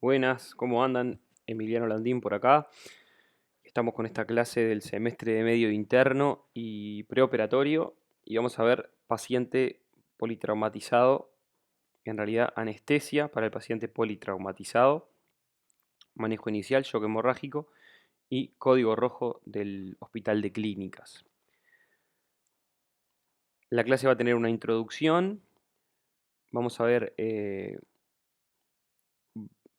Buenas, ¿cómo andan? Emiliano Landín por acá. Estamos con esta clase del semestre de medio interno y preoperatorio y vamos a ver paciente politraumatizado, en realidad anestesia para el paciente politraumatizado, manejo inicial, shock hemorrágico y código rojo del Hospital de Clínicas. La clase va a tener una introducción, vamos a ver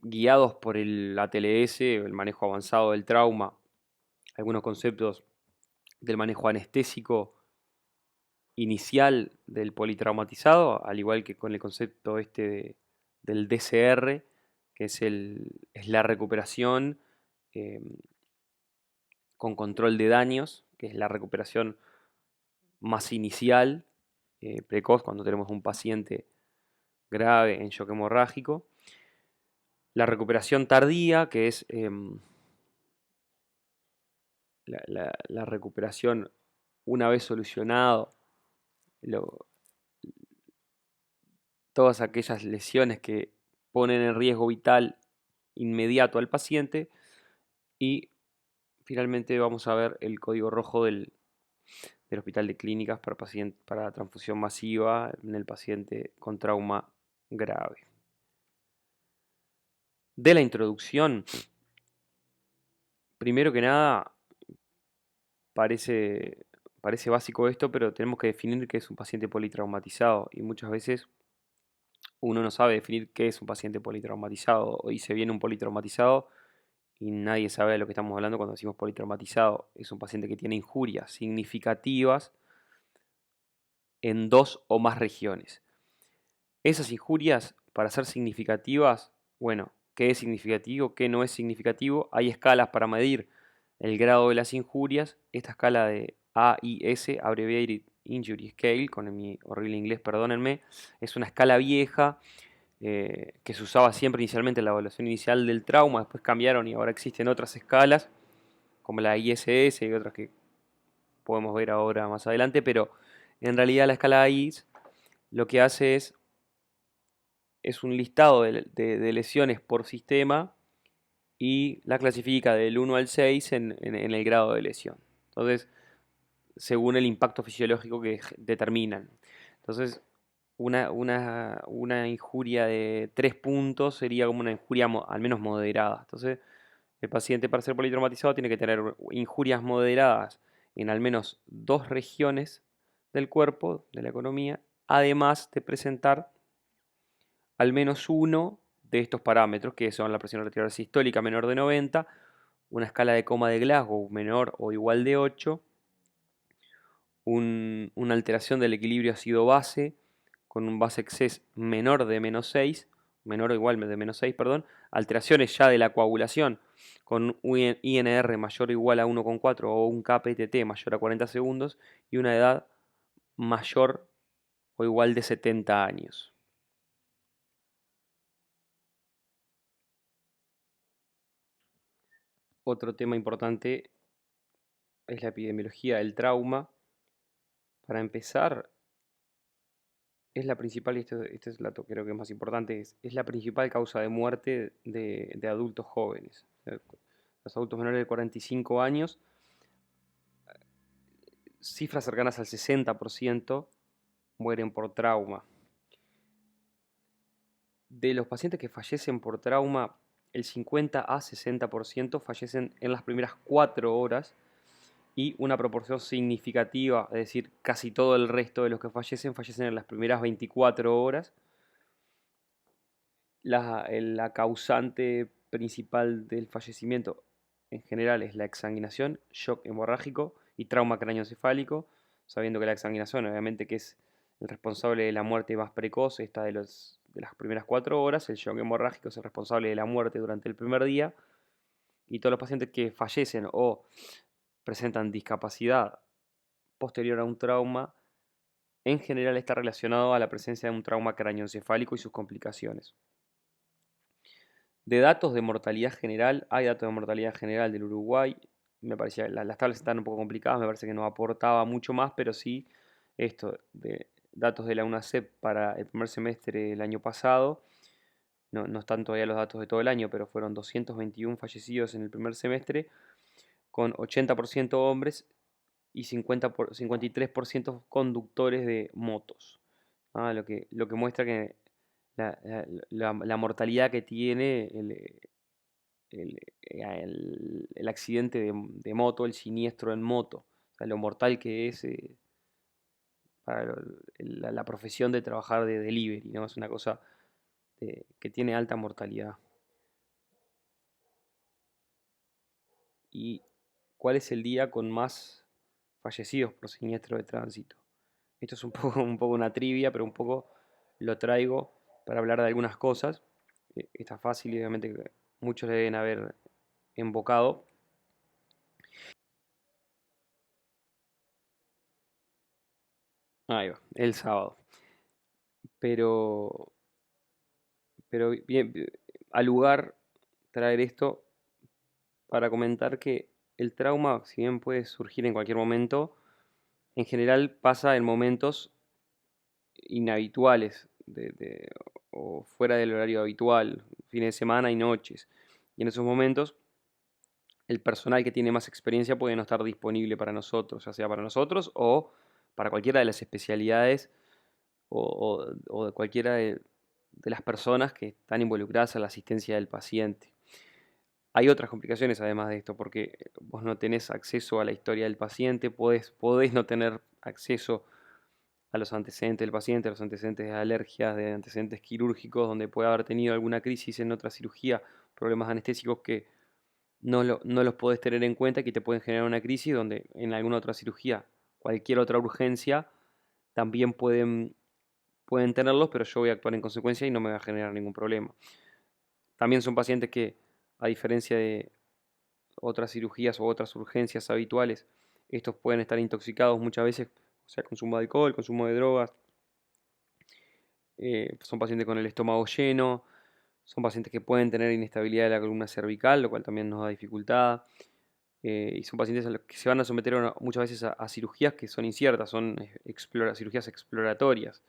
guiados por el ATLS, el manejo avanzado del trauma, algunos conceptos del manejo anestésico inicial del politraumatizado, al igual que con el concepto del DCR, que es la recuperación eh, con control de daños, que es la recuperación más inicial, precoz, cuando tenemos un paciente grave en shock hemorrágico. La recuperación tardía, que es la recuperación una vez solucionado lo- todas aquellas lesiones que ponen en riesgo vital inmediato al paciente. Y finalmente vamos a ver el código rojo del Hospital de Clínicas para transfusión masiva en el paciente con trauma grave. De la introducción, primero que nada, parece, parece básico esto, pero tenemos que definir qué es un paciente politraumatizado y muchas veces uno no sabe definir qué es un paciente politraumatizado y se viene un politraumatizado y nadie sabe de lo que estamos hablando cuando decimos politraumatizado. Es un paciente que tiene injurias significativas en dos o más regiones. Esas injurias, para ser significativas, bueno, ¿qué es significativo? ¿Qué no es significativo? Hay escalas para medir el grado de las injurias. Esta escala de AIS, Abbreviated Injury Scale, con mi horrible inglés, perdónenme, es una escala vieja que se usaba siempre inicialmente en la evaluación inicial del trauma, después cambiaron y ahora existen otras escalas, como la ISS y otras que podemos ver ahora más adelante, pero en realidad la escala AIS lo que hace es un listado de lesiones por sistema y la clasifica del 1 al 6 en el grado de lesión. Entonces, según el impacto fisiológico que determinan. Entonces, una injuria de 3 puntos sería como una injuria al menos moderada. Entonces, el paciente para ser politraumatizado tiene que tener injurias moderadas en al menos dos regiones del cuerpo, de la economía, además de presentar al menos uno de estos parámetros, que son la presión arterial sistólica menor de 90, una escala de coma de Glasgow menor o igual de 8, una alteración del equilibrio ácido-base con un base excess menor de menos 6, menor o igual de menos 6, perdón, alteraciones ya de la coagulación con un INR mayor o igual a 1,4 o un KPTT mayor a 40 segundos y una edad mayor o igual de 70 años. Otro tema importante es la epidemiología del trauma. Para empezar, es la principal, y este es el dato que creo que es más importante, es la principal causa de muerte de adultos jóvenes. Los adultos menores de 45 años, cifras cercanas al 60% mueren por trauma. De los pacientes que fallecen por trauma, el 50 a 60% fallecen en las primeras 4 horas y una proporción significativa, es decir, casi todo el resto de los que fallecen en las primeras 24 horas. La causante principal del fallecimiento en general es la exsanguinación, shock hemorrágico y trauma craneoencefálico, sabiendo que la exsanguinación obviamente que es el responsable de la muerte más precoz, esta de las primeras 4 horas, el shock hemorrágico es el responsable de la muerte durante el primer día, y todos los pacientes que fallecen o presentan discapacidad posterior a un trauma, en general está relacionado a la presencia de un trauma craneoencefálico y sus complicaciones. De datos de mortalidad general, hay datos de mortalidad general del Uruguay. Me parecía, las tablas están un poco complicadas, me parece que no aportaba mucho más, pero sí esto de datos de la UNACEP para el primer semestre del año pasado. no están todavía los datos de todo el año, pero fueron 221 fallecidos en el primer semestre, con 80% hombres y 53% conductores de motos. Lo que muestra que la mortalidad que tiene el accidente de moto, el siniestro en moto, o sea, lo mortal que es para la profesión de trabajar de delivery, ¿no? Es una cosa que tiene alta mortalidad. ¿Y cuál es el día con más fallecidos por siniestro de tránsito? Esto es un poco, un poco una trivia, pero un poco lo traigo para hablar de algunas cosas. Está fácil y obviamente que muchos le deben haber invocado. Ahí va, el sábado. Pero, pero bien, al lugar traer esto para comentar que el trauma, si bien puede surgir en cualquier momento, en general pasa en momentos inhabituales o fuera del horario habitual, fines de semana y noches. Y en esos momentos el personal que tiene más experiencia puede no estar disponible para nosotros, ya sea para nosotros o para cualquiera de las especialidades o de cualquiera de las personas que están involucradas en la asistencia del paciente. Hay otras complicaciones además de esto, porque vos no tenés acceso a la historia del paciente, podés no tener acceso a los antecedentes del paciente, a los antecedentes de alergias, de antecedentes quirúrgicos, donde puede haber tenido alguna crisis en otra cirugía, problemas anestésicos que no los podés tener en cuenta, que te pueden generar una crisis donde en alguna otra cirugía, cualquier otra urgencia, también pueden tenerlos, pero yo voy a actuar en consecuencia y no me va a generar ningún problema. También son pacientes que, a diferencia de otras cirugías o otras urgencias habituales, estos pueden estar intoxicados muchas veces, o sea, consumo de alcohol, consumo de drogas, son pacientes con el estómago lleno, son pacientes que pueden tener inestabilidad de la columna cervical, lo cual también nos da dificultad. Y son pacientes a los que se van a someter muchas veces a cirugías que son inciertas, son cirugías exploratorias,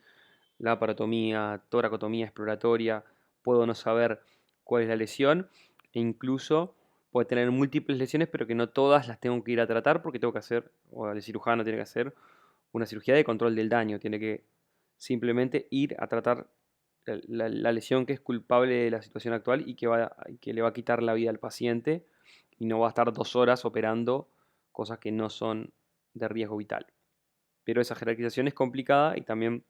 laparotomía, toracotomía exploratoria, puedo no saber cuál es la lesión e incluso puede tener múltiples lesiones, pero que no todas las tengo que ir a tratar porque tengo que hacer, o el cirujano tiene que hacer una cirugía de control del daño, tiene que simplemente ir a tratar la lesión que es culpable de la situación actual y que le va a quitar la vida al paciente y no va a estar 2 horas operando cosas que no son de riesgo vital. Pero esa jerarquización es complicada y también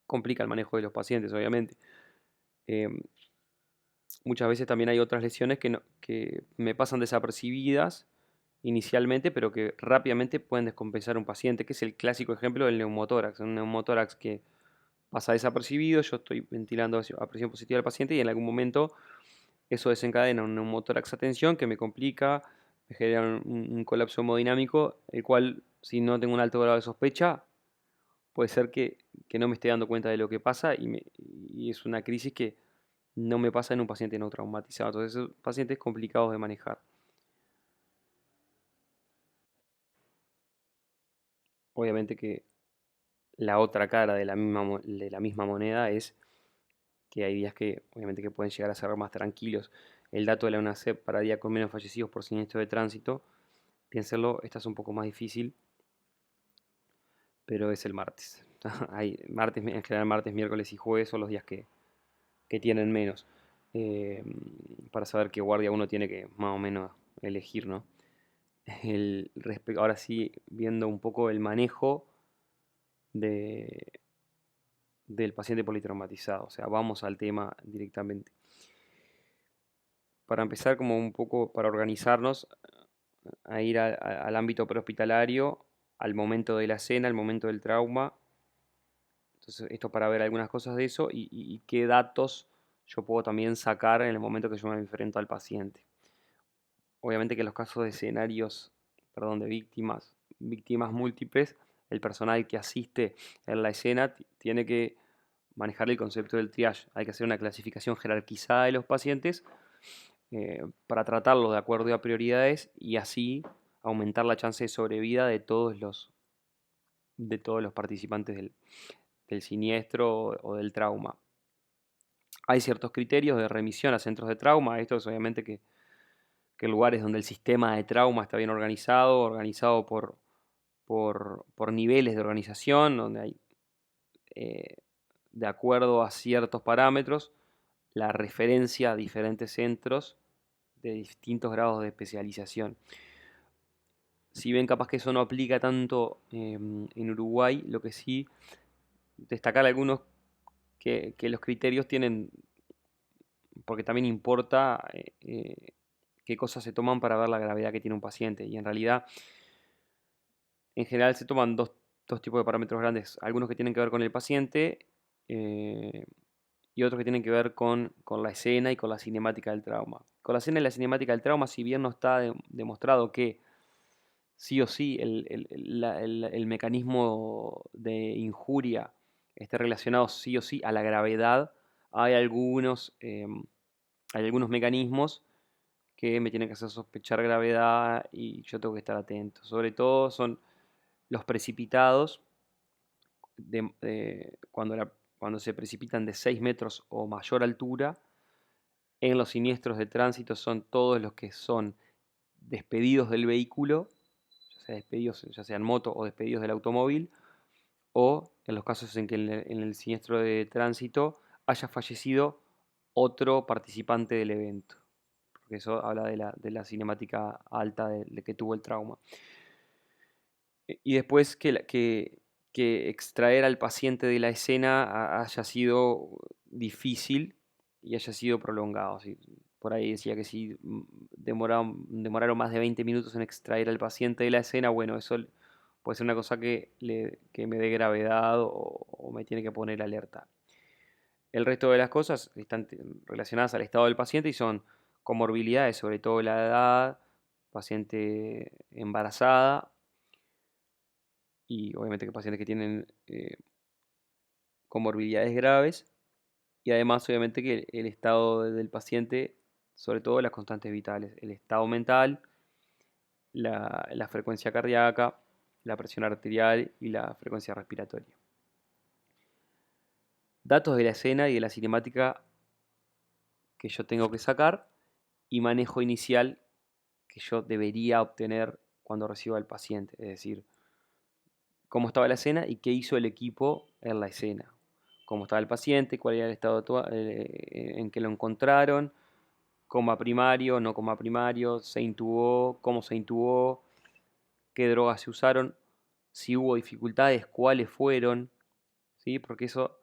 complica el manejo de los pacientes, obviamente. Eh, Muchas veces también hay otras lesiones que me pasan desapercibidas inicialmente, pero que rápidamente pueden descompensar a un paciente, que es el clásico ejemplo del neumotórax. Un neumotórax que pasa desapercibido, yo estoy ventilando a presión positiva al paciente y en algún momento eso desencadena un neumotórax a tensión que me complica, me genera un colapso hemodinámico, el cual, si no tengo un alto grado de sospecha, puede ser que no me esté dando cuenta de lo que pasa y es una crisis que no me pasa en un paciente no traumatizado. Entonces, son pacientes complicados de manejar. Obviamente que la otra cara de la misma moneda es que hay días que obviamente que pueden llegar a ser más tranquilos. El dato de la UNACEP para día con menos fallecidos por siniestro de tránsito, piénsenlo, esta es un poco más difícil, pero es el martes. En general martes, miércoles y jueves son los días que tienen menos. eh, para saber qué guardia uno tiene que más o menos elegir, ¿no? Ahora sí, viendo un poco el manejo de, del paciente politraumatizado, o sea, vamos al tema directamente. Para empezar, como un poco para organizarnos, a ir al ámbito prehospitalario, al momento de la escena, al momento del trauma. Entonces, esto para ver algunas cosas de eso y qué datos yo puedo también sacar en el momento que yo me enfrento al paciente. Obviamente que en los casos de escenarios, perdón, de víctimas múltiples, el personal que asiste en la escena tiene que manejar el concepto del triage. Hay que hacer una clasificación jerarquizada de los pacientes para tratarlos de acuerdo a prioridades y así aumentar la chance de sobrevida de todos los participantes del siniestro o del trauma. Hay ciertos criterios de remisión a centros de trauma. Esto es obviamente que lugares donde el sistema de trauma está bien organizado, organizado por niveles de organización, donde hay, eh, de acuerdo a ciertos parámetros, la referencia a diferentes centros de distintos grados de especialización. Si bien capaz que eso no aplica tanto en Uruguay, lo que sí destacar algunos que los criterios tienen, porque también importa qué cosas se toman para ver la gravedad que tiene un paciente. Y en realidad, en general se toman dos tipos de parámetros grandes, algunos que tienen que ver con el paciente eh, y otros que tienen que ver con la escena y con la cinemática del trauma. Con la escena y la cinemática del trauma, si bien no está demostrado que sí o sí el mecanismo de injuria esté relacionado sí o sí a la gravedad, hay algunos mecanismos que me tienen que hacer sospechar gravedad y yo tengo que estar atento. Sobre todo son los precipitados, cuando se precipitan de 6 metros o mayor altura. En los siniestros de tránsito son todos los que son despedidos del vehículo, ya sea despedidos, ya sea en moto o despedidos del automóvil, o en los casos en que en el siniestro de tránsito haya fallecido otro participante del evento, porque eso habla de la cinemática alta de que tuvo el trauma. Y después que extraer al paciente de la escena haya sido difícil y haya sido prolongado. ¿Sí? Por ahí decía que si demoraron más de 20 minutos en extraer al paciente de la escena, bueno, eso puede ser una cosa que me dé gravedad o me tiene que poner alerta. El resto de las cosas están relacionadas al estado del paciente y son comorbilidades, sobre todo la edad, paciente embarazada y obviamente que pacientes que tienen comorbilidades graves y además obviamente que el estado del paciente, sobre todo las constantes vitales, el estado mental, la frecuencia cardíaca, la presión arterial y la frecuencia respiratoria. Datos de la escena y de la cinemática que yo tengo que sacar y manejo inicial que yo debería obtener cuando reciba al paciente, es decir, cómo estaba la escena y qué hizo el equipo en la escena, cómo estaba el paciente, cuál era el estado en que lo encontraron, coma primario, no coma primario, se intubó, cómo se intubó, qué drogas se usaron, si hubo dificultades, cuáles fueron, ¿sí? Porque eso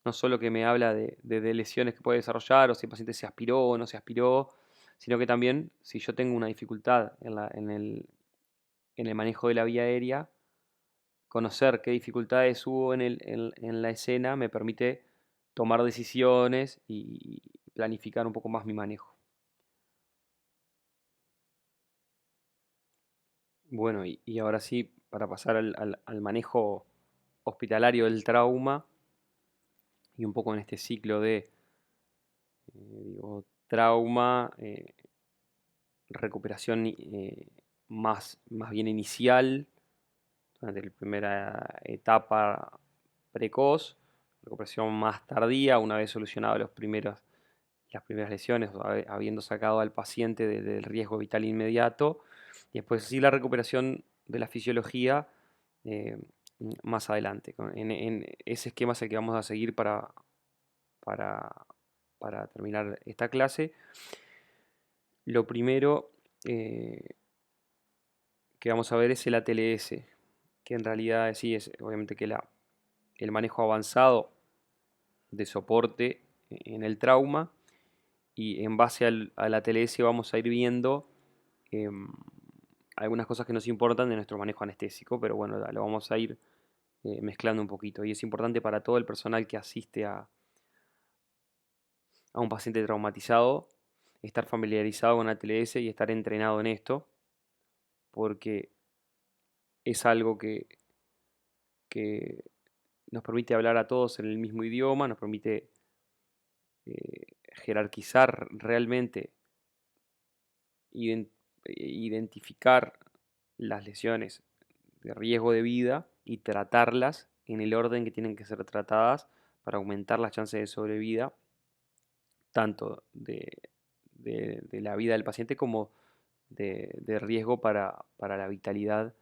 no solo que me habla de lesiones que puede desarrollar o si el paciente se aspiró o no se aspiró, sino que también si yo tengo una dificultad en el manejo de la vía aérea, conocer qué dificultades hubo en la escena me permite tomar decisiones y planificar un poco más mi manejo. Bueno, y ahora sí, para pasar al manejo hospitalario del trauma y un poco en este ciclo de trauma, recuperación más bien inicial, durante la primera etapa precoz, recuperación más tardía, una vez solucionado las primeras lesiones, habiendo sacado al paciente del riesgo vital inmediato, y después sí la recuperación de la fisiología eh, más adelante. En ese esquema es el que vamos a seguir para, para terminar esta clase. Lo primero que vamos a ver es el ATLS, que en realidad sí es obviamente que el manejo avanzado de soporte en el trauma y en base al ATLS vamos a ir viendo em, algunas cosas que nos importan de nuestro manejo anestésico, pero bueno, lo vamos a ir mezclando un poquito y es importante para todo el personal que asiste a un paciente traumatizado estar familiarizado con ATLS y estar entrenado en esto, porque es algo que nos permite hablar a todos en el mismo idioma, nos permite jerarquizar realmente, iden- identificar las lesiones de riesgo de vida y tratarlas en el orden que tienen que ser tratadas para aumentar las chances de sobrevida tanto de la vida del paciente como de riesgo para la vitalidad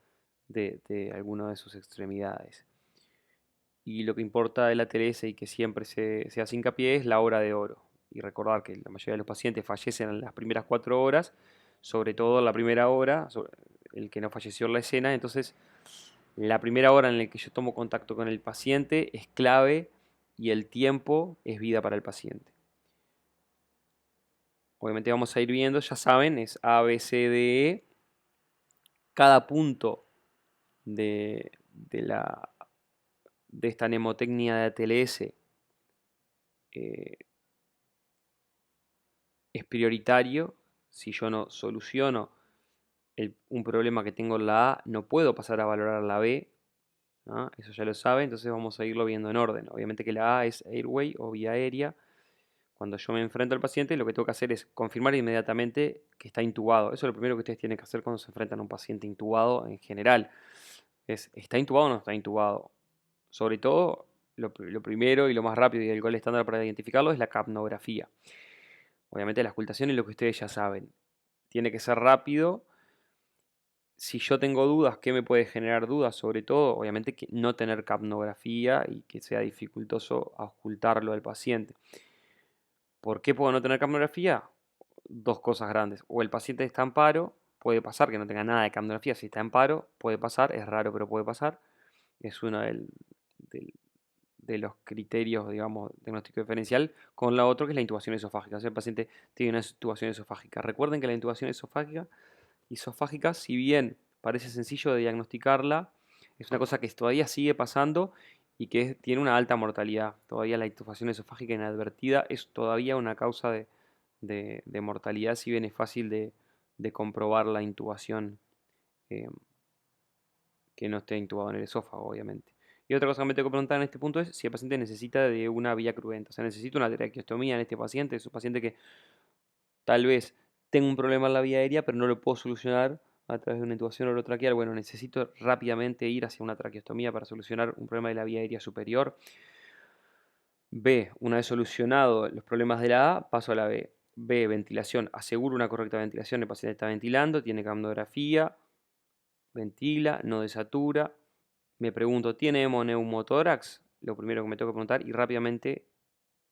de alguna de sus extremidades. Y lo que importa de la TLS y que siempre se hace hincapié es la hora de oro. Y recordar que la mayoría de los pacientes fallecen en las primeras 4 horas, sobre todo en la primera hora, el que no falleció en la escena. Entonces, la primera hora en la que yo tomo contacto con el paciente es clave y el tiempo es vida para el paciente. Obviamente vamos a ir viendo, ya saben, es A, B, C, D, E. Cada punto de esta mnemotecnia de ATLS eh, es prioritario. Si yo no soluciono un problema que tengo en la A, no puedo pasar a valorar la B, ¿no? Eso ya lo saben, entonces vamos a irlo viendo en orden. Obviamente que la A es airway o vía aérea. Cuando yo me enfrento al paciente, lo que tengo que hacer es confirmar inmediatamente que está intubado. Eso es lo primero que ustedes tienen que hacer cuando se enfrentan a un paciente intubado en general. ¿Está intubado o no está intubado? Sobre todo, lo primero y lo más rápido y el gol estándar para identificarlo es la capnografía. Obviamente la auscultación es lo que ustedes ya saben. Tiene que ser rápido. Si yo tengo dudas, ¿qué me puede generar dudas? Sobre todo, obviamente, que no tener capnografía y que sea dificultoso auscultarlo al paciente. ¿Por qué puedo no tener capnografía? Dos cosas grandes. O el paciente está en paro, puede pasar que no tenga nada de capnografía. Si está en paro, puede pasar, es raro, pero puede pasar. Es uno del- de los criterios, digamos, diagnóstico diferencial, con la otra que es la intubación esofágica. O sea, el paciente tiene una intubación esofágica. Recuerden que la intubación esofágica, si bien parece sencillo de diagnosticarla, es una cosa que todavía sigue pasando y que tiene una alta mortalidad. Todavía la intubación esofágica inadvertida es todavía una causa de mortalidad, si bien es fácil de comprobar la intubación eh, que no esté intubado en el esófago, obviamente. Y otra cosa que me tengo que preguntar en este punto es si el paciente necesita de una vía cruenta, o sea, necesita una traqueostomía en este paciente. Es un paciente que tal vez tenga un problema en la vía aérea, pero no lo puedo solucionar a través de una intubación orotraqueal. Bueno, necesito rápidamente ir hacia una traqueostomía para solucionar un problema de la vía aérea superior. B, una vez solucionado los problemas de la A, paso a la B. B, ventilación. Aseguro una correcta ventilación. El paciente está ventilando, tiene capnografía, ventila, no desatura. Me pregunto, ¿tiene hemoneumotórax? Lo primero que me tengo que preguntar y rápidamente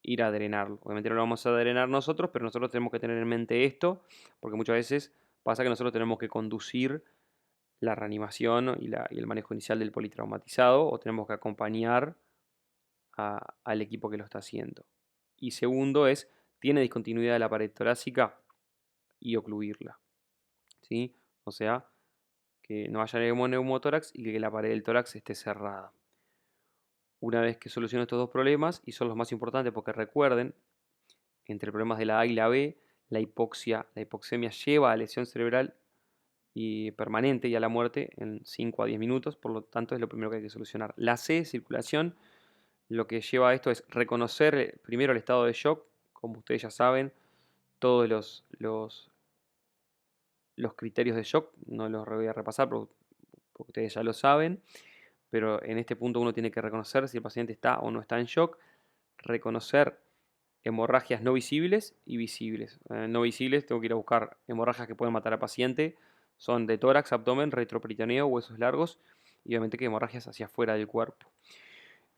ir a drenarlo. Obviamente no lo vamos a drenar nosotros, pero nosotros tenemos que tener en mente esto, porque muchas veces pasa que nosotros tenemos que conducir la reanimación y el manejo inicial del politraumatizado o tenemos que acompañar al equipo que lo está haciendo. Y segundo es, tiene discontinuidad de la pared torácica y ocluirla, ¿sí? O sea, que no haya neumotórax y que la pared del tórax esté cerrada. Una vez que soluciono estos dos problemas, y son los más importantes porque recuerden, entre problemas de la A y la B, la hipoxemia lleva a lesión cerebral y permanente y a la muerte en 5 a 10 minutos, por lo tanto es lo primero que hay que solucionar. La C, circulación, lo que lleva a esto es reconocer primero el estado de shock, como ustedes ya saben, todos los criterios de shock, no los voy a repasar porque ustedes ya lo saben, pero en este punto uno tiene que reconocer si el paciente está o no está en shock, reconocer hemorragias no visibles y visibles. No visibles, tengo que ir a buscar hemorragias que pueden matar al paciente, son de tórax, abdomen, retroperitoneo, huesos largos y obviamente que hemorragias hacia afuera del cuerpo.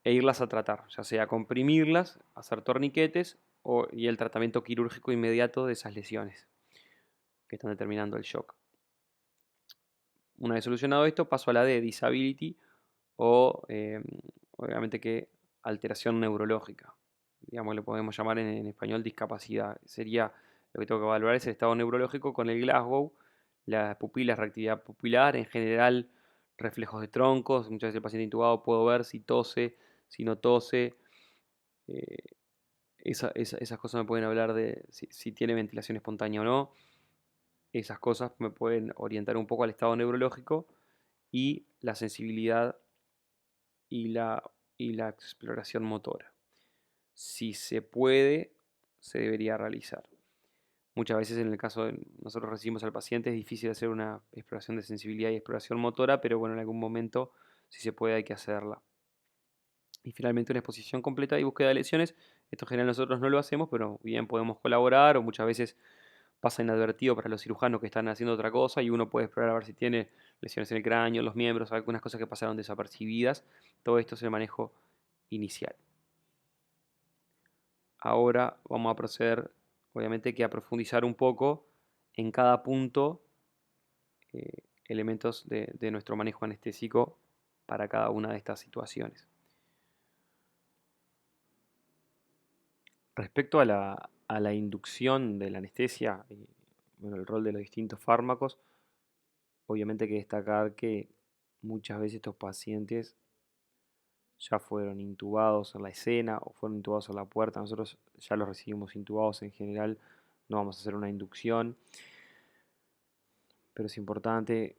E irlas a tratar, ya sea comprimirlas, hacer torniquetes y el tratamiento quirúrgico inmediato de esas lesiones que están determinando el shock. Una vez solucionado esto, paso a la D, disability o obviamente que alteración neurológica. Digamos, le podemos llamar en español discapacidad. Sería lo que tengo que evaluar es el estado neurológico con el Glasgow, las pupilas, reactividad pupilar, en general reflejos de troncos. Muchas veces el paciente intubado puedo ver si tose, si no tose. eh, esas cosas me pueden hablar de si tiene ventilación espontánea o no. Esas cosas me pueden orientar un poco al estado neurológico y la sensibilidad y la exploración motora. Si se puede, se debería realizar. Muchas veces en el caso de nosotros recibimos al paciente es difícil hacer una exploración de sensibilidad y exploración motora, pero bueno, en algún momento si se puede hay que hacerla. Y finalmente una exposición completa y búsqueda de lesiones Esto en general nosotros no lo hacemos, pero bien podemos colaborar o muchas veces pasa inadvertido para los cirujanos que están haciendo otra cosa y uno puede explorar a ver si tiene lesiones en el cráneo, los miembros, algunas cosas que pasaron desapercibidas. Todo esto es el manejo inicial. Ahora vamos a proceder, obviamente, que a profundizar un poco en cada punto elementos de nuestro manejo anestésico para cada una de estas situaciones. Respecto a la inducción de la anestesia y bueno, el rol de los distintos fármacos, obviamente hay que destacar que muchas veces estos pacientes ya fueron intubados en la escena o fueron intubados en la puerta. Nosotros ya los recibimos intubados en general, no vamos a hacer una inducción, pero es importante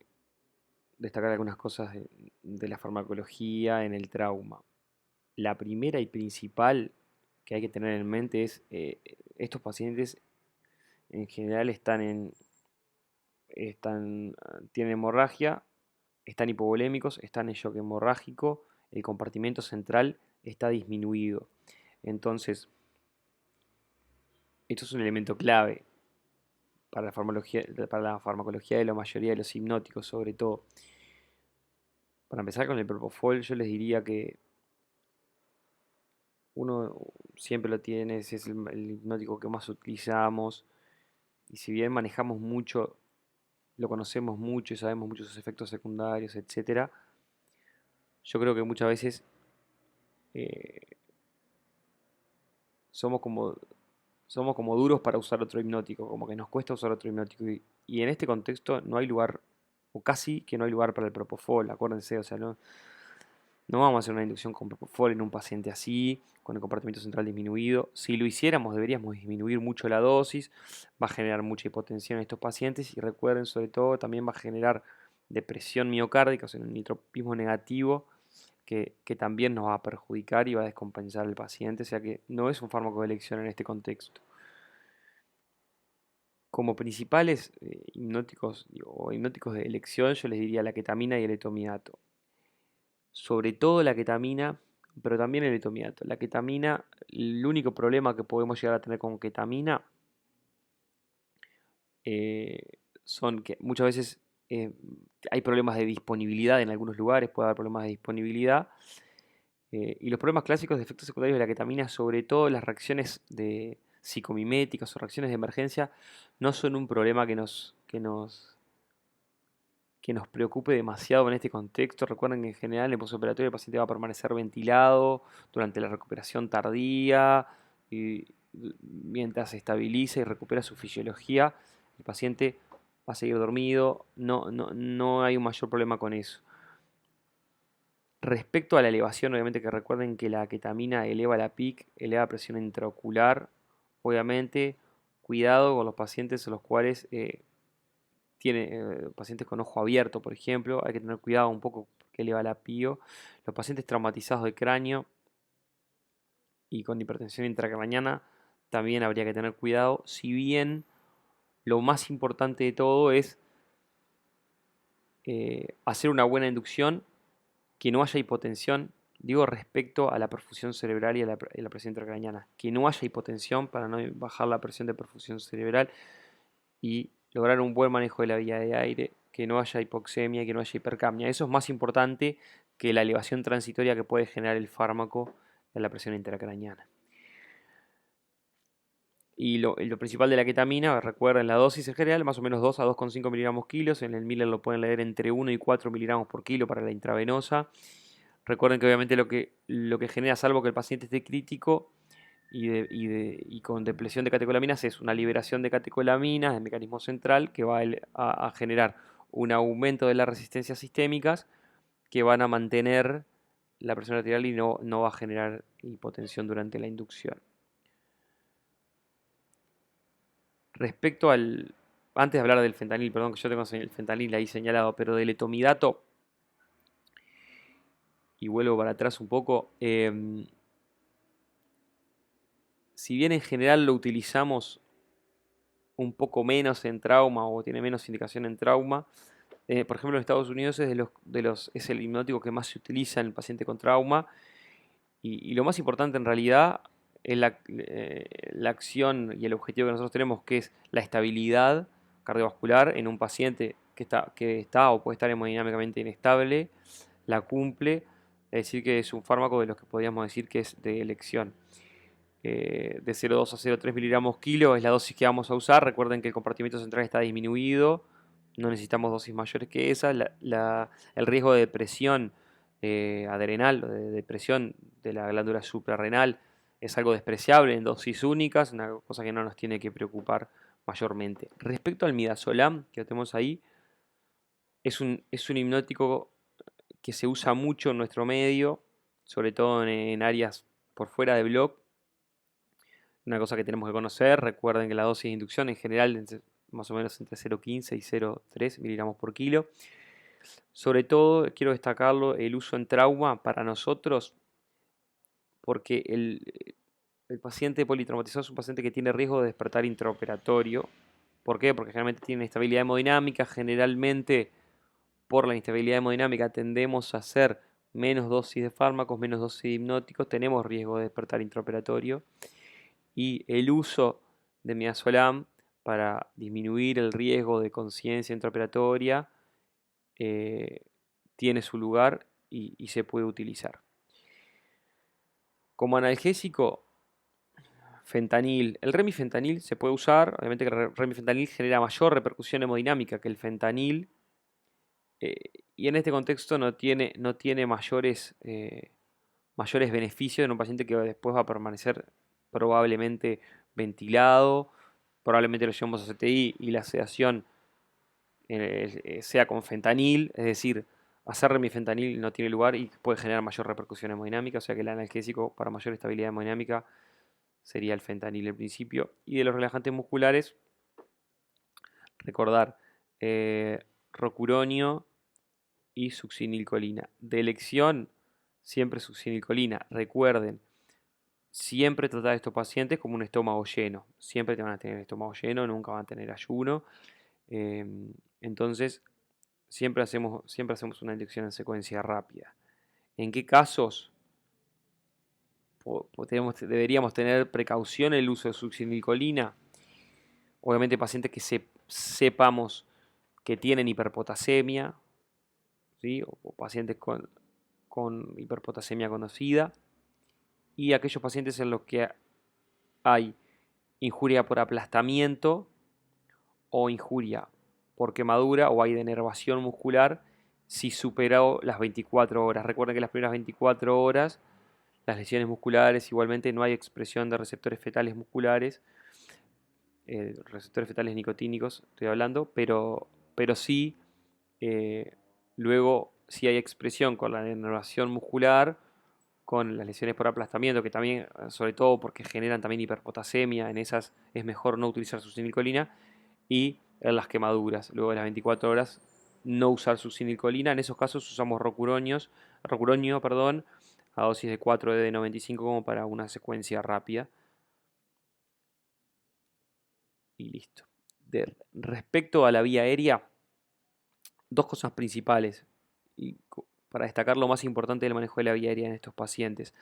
destacar algunas cosas de la farmacología en el trauma. La primera y principal que hay que tener en mente es estos pacientes en general tienen hemorragia, están hipovolémicos, están en shock hemorrágico, el compartimento central está disminuido. Entonces, esto es un elemento clave para para la farmacología de la mayoría de los hipnóticos, sobre todo. Para empezar con el Propofol, yo les diría que uno siempre lo tiene, ese es el hipnótico que más utilizamos, y si bien manejamos mucho, lo conocemos mucho y sabemos muchos sus efectos secundarios, etcétera, yo creo que muchas veces eh, somos como, somos como duros para usar otro hipnótico, como que nos cuesta usar otro hipnótico. Y en este contexto no hay lugar, o casi que no hay lugar para el Propofol, acuérdense, o sea, no vamos a hacer una inducción con Propofol en un paciente así, con el compartimiento central disminuido. Si lo hiciéramos, deberíamos disminuir mucho la dosis, va a generar mucha hipotensión en estos pacientes y recuerden, sobre todo, también va a generar depresión miocárdica, o sea, un nitropismo negativo, que también nos va a perjudicar y va a descompensar al paciente, o sea que no es un fármaco de elección en este contexto. Como principales hipnóticos o hipnóticos de elección, yo les diría la ketamina y el etomidato. Sobre todo la ketamina, pero también el etomidato. La ketamina, el único problema que podemos llegar a tener con ketamina eh, son que muchas veces eh, hay problemas de disponibilidad en algunos lugares, puede haber problemas de disponibilidad. Y los problemas clásicos de efectos secundarios de la ketamina, sobre todo las reacciones de psicomiméticas o reacciones de emergencia, no son un problema que nos preocupe demasiado en este contexto. Recuerden que en general en el postoperatorio el paciente va a permanecer ventilado durante la recuperación tardía y mientras se estabiliza y recupera su fisiología, el paciente va a seguir dormido, no hay un mayor problema con eso. Respecto a la elevación, obviamente que recuerden que la ketamina eleva la PIC, eleva la presión intraocular. Obviamente, cuidado con los pacientes en los cuales tiene pacientes con ojo abierto, por ejemplo. Hay que tener cuidado un poco porque eleva la PIO. Los pacientes traumatizados de cráneo y con hipertensión intracraniana también habría que tener cuidado. Si bien lo más importante de todo es hacer una buena inducción, que no haya hipotensión, digo respecto a la perfusión cerebral y a la presión intracraniana, que no haya hipotensión para no bajar la presión de perfusión cerebral y lograr un buen manejo de la vía de aire, que no haya hipoxemia, que no haya hipercapnia. Eso es más importante que la elevación transitoria que puede generar el fármaco en la presión intracraniana. Y lo principal de la ketamina, recuerden la dosis en general, más o menos 2 a 2,5 miligramos kilos. En el Miller lo pueden leer entre 1 y 4 miligramos por kilo para la intravenosa. Recuerden que obviamente lo que genera, salvo que el paciente esté crítico y con depresión de catecolaminas, es una liberación de catecolaminas, el mecanismo central, que va a generar un aumento de las resistencias sistémicas que van a mantener la presión arterial y no va a generar hipotensión durante la inducción. Respecto antes de hablar del fentanil, perdón que yo tengo el fentanil ahí señalado, pero del etomidato, y vuelvo para atrás un poco, si bien en general lo utilizamos un poco menos en trauma o tiene menos indicación en trauma, por ejemplo en Estados Unidos es el hipnótico que más se utiliza en el paciente con trauma y lo más importante en realidad es la acción y el objetivo que nosotros tenemos, que es la estabilidad cardiovascular en un paciente que está o puede estar hemodinámicamente inestable, la cumple, es decir, que es un fármaco de los que podríamos decir que es de elección. De 0,2 a 0,3 miligramos kilo es la dosis que vamos a usar. Recuerden que el compartimento central está disminuido, no necesitamos dosis mayores que esa. El riesgo de depresión adrenal, o de depresión de la glándula suprarrenal, es algo despreciable en dosis únicas, una cosa que no nos tiene que preocupar mayormente. Respecto al midazolam, que lo tenemos ahí, es un hipnótico que se usa mucho en nuestro medio, sobre todo en áreas por fuera de bloc. Una cosa que tenemos que conocer, recuerden que la dosis de inducción en general es más o menos entre 0,15 y 0,3 miligramos por kilo. Sobre todo, quiero destacarlo, el uso en trauma para nosotros, porque el paciente politraumatizado es un paciente que tiene riesgo de despertar intraoperatorio. ¿Por qué? Porque generalmente tiene inestabilidad hemodinámica. Generalmente, por la inestabilidad hemodinámica, tendemos a hacer menos dosis de fármacos, menos dosis de hipnóticos, tenemos riesgo de despertar intraoperatorio. Y el uso de midazolam para disminuir el riesgo de conciencia intraoperatoria tiene su lugar y se puede utilizar. Como analgésico, fentanil. El remifentanil se puede usar, obviamente que el remifentanil genera mayor repercusión hemodinámica que el fentanil, y en este contexto no tiene mayores beneficios en un paciente que después va a permanecer probablemente ventilado, probablemente lo llevamos a CTI y la sedación sea con fentanil, es decir, hacer remifentanil no tiene lugar y puede generar mayor repercusión hemodinámica, o sea que el analgésico para mayor estabilidad hemodinámica sería el fentanil en principio. Y de los relajantes musculares, recordar rocuronio y succinilcolina. De elección, siempre succinilcolina. Recuerden, siempre tratar a estos pacientes como un estómago lleno. Siempre te van a tener el estómago lleno, nunca van a tener ayuno. Entonces, siempre hacemos una inyección en secuencia rápida. ¿En qué casos deberíamos tener precaución en el uso de succinilcolina? Obviamente pacientes que sepamos que tienen hiperpotasemia, ¿sí? O pacientes con hiperpotasemia conocida, y aquellos pacientes en los que hay injuria por aplastamiento o injuria por quemadura o hay denervación muscular si superó las 24 horas. Recuerden que las primeras 24 horas las lesiones musculares igualmente no hay expresión de receptores fetales musculares, receptores fetales nicotínicos estoy hablando, pero sí luego sí hay expresión con la denervación muscular, con las lesiones por aplastamiento, que también, sobre todo porque generan también hiperpotasemia, en esas es mejor no utilizar succinilcolina, y en las quemaduras, luego de las 24 horas, no usar succinilcolina. En esos casos usamos rocuronio, a dosis de 4 de 95 como para una secuencia rápida. Y listo. Respecto a la vía aérea, dos cosas principales y para destacar lo más importante del manejo de la vía aérea en estos pacientes.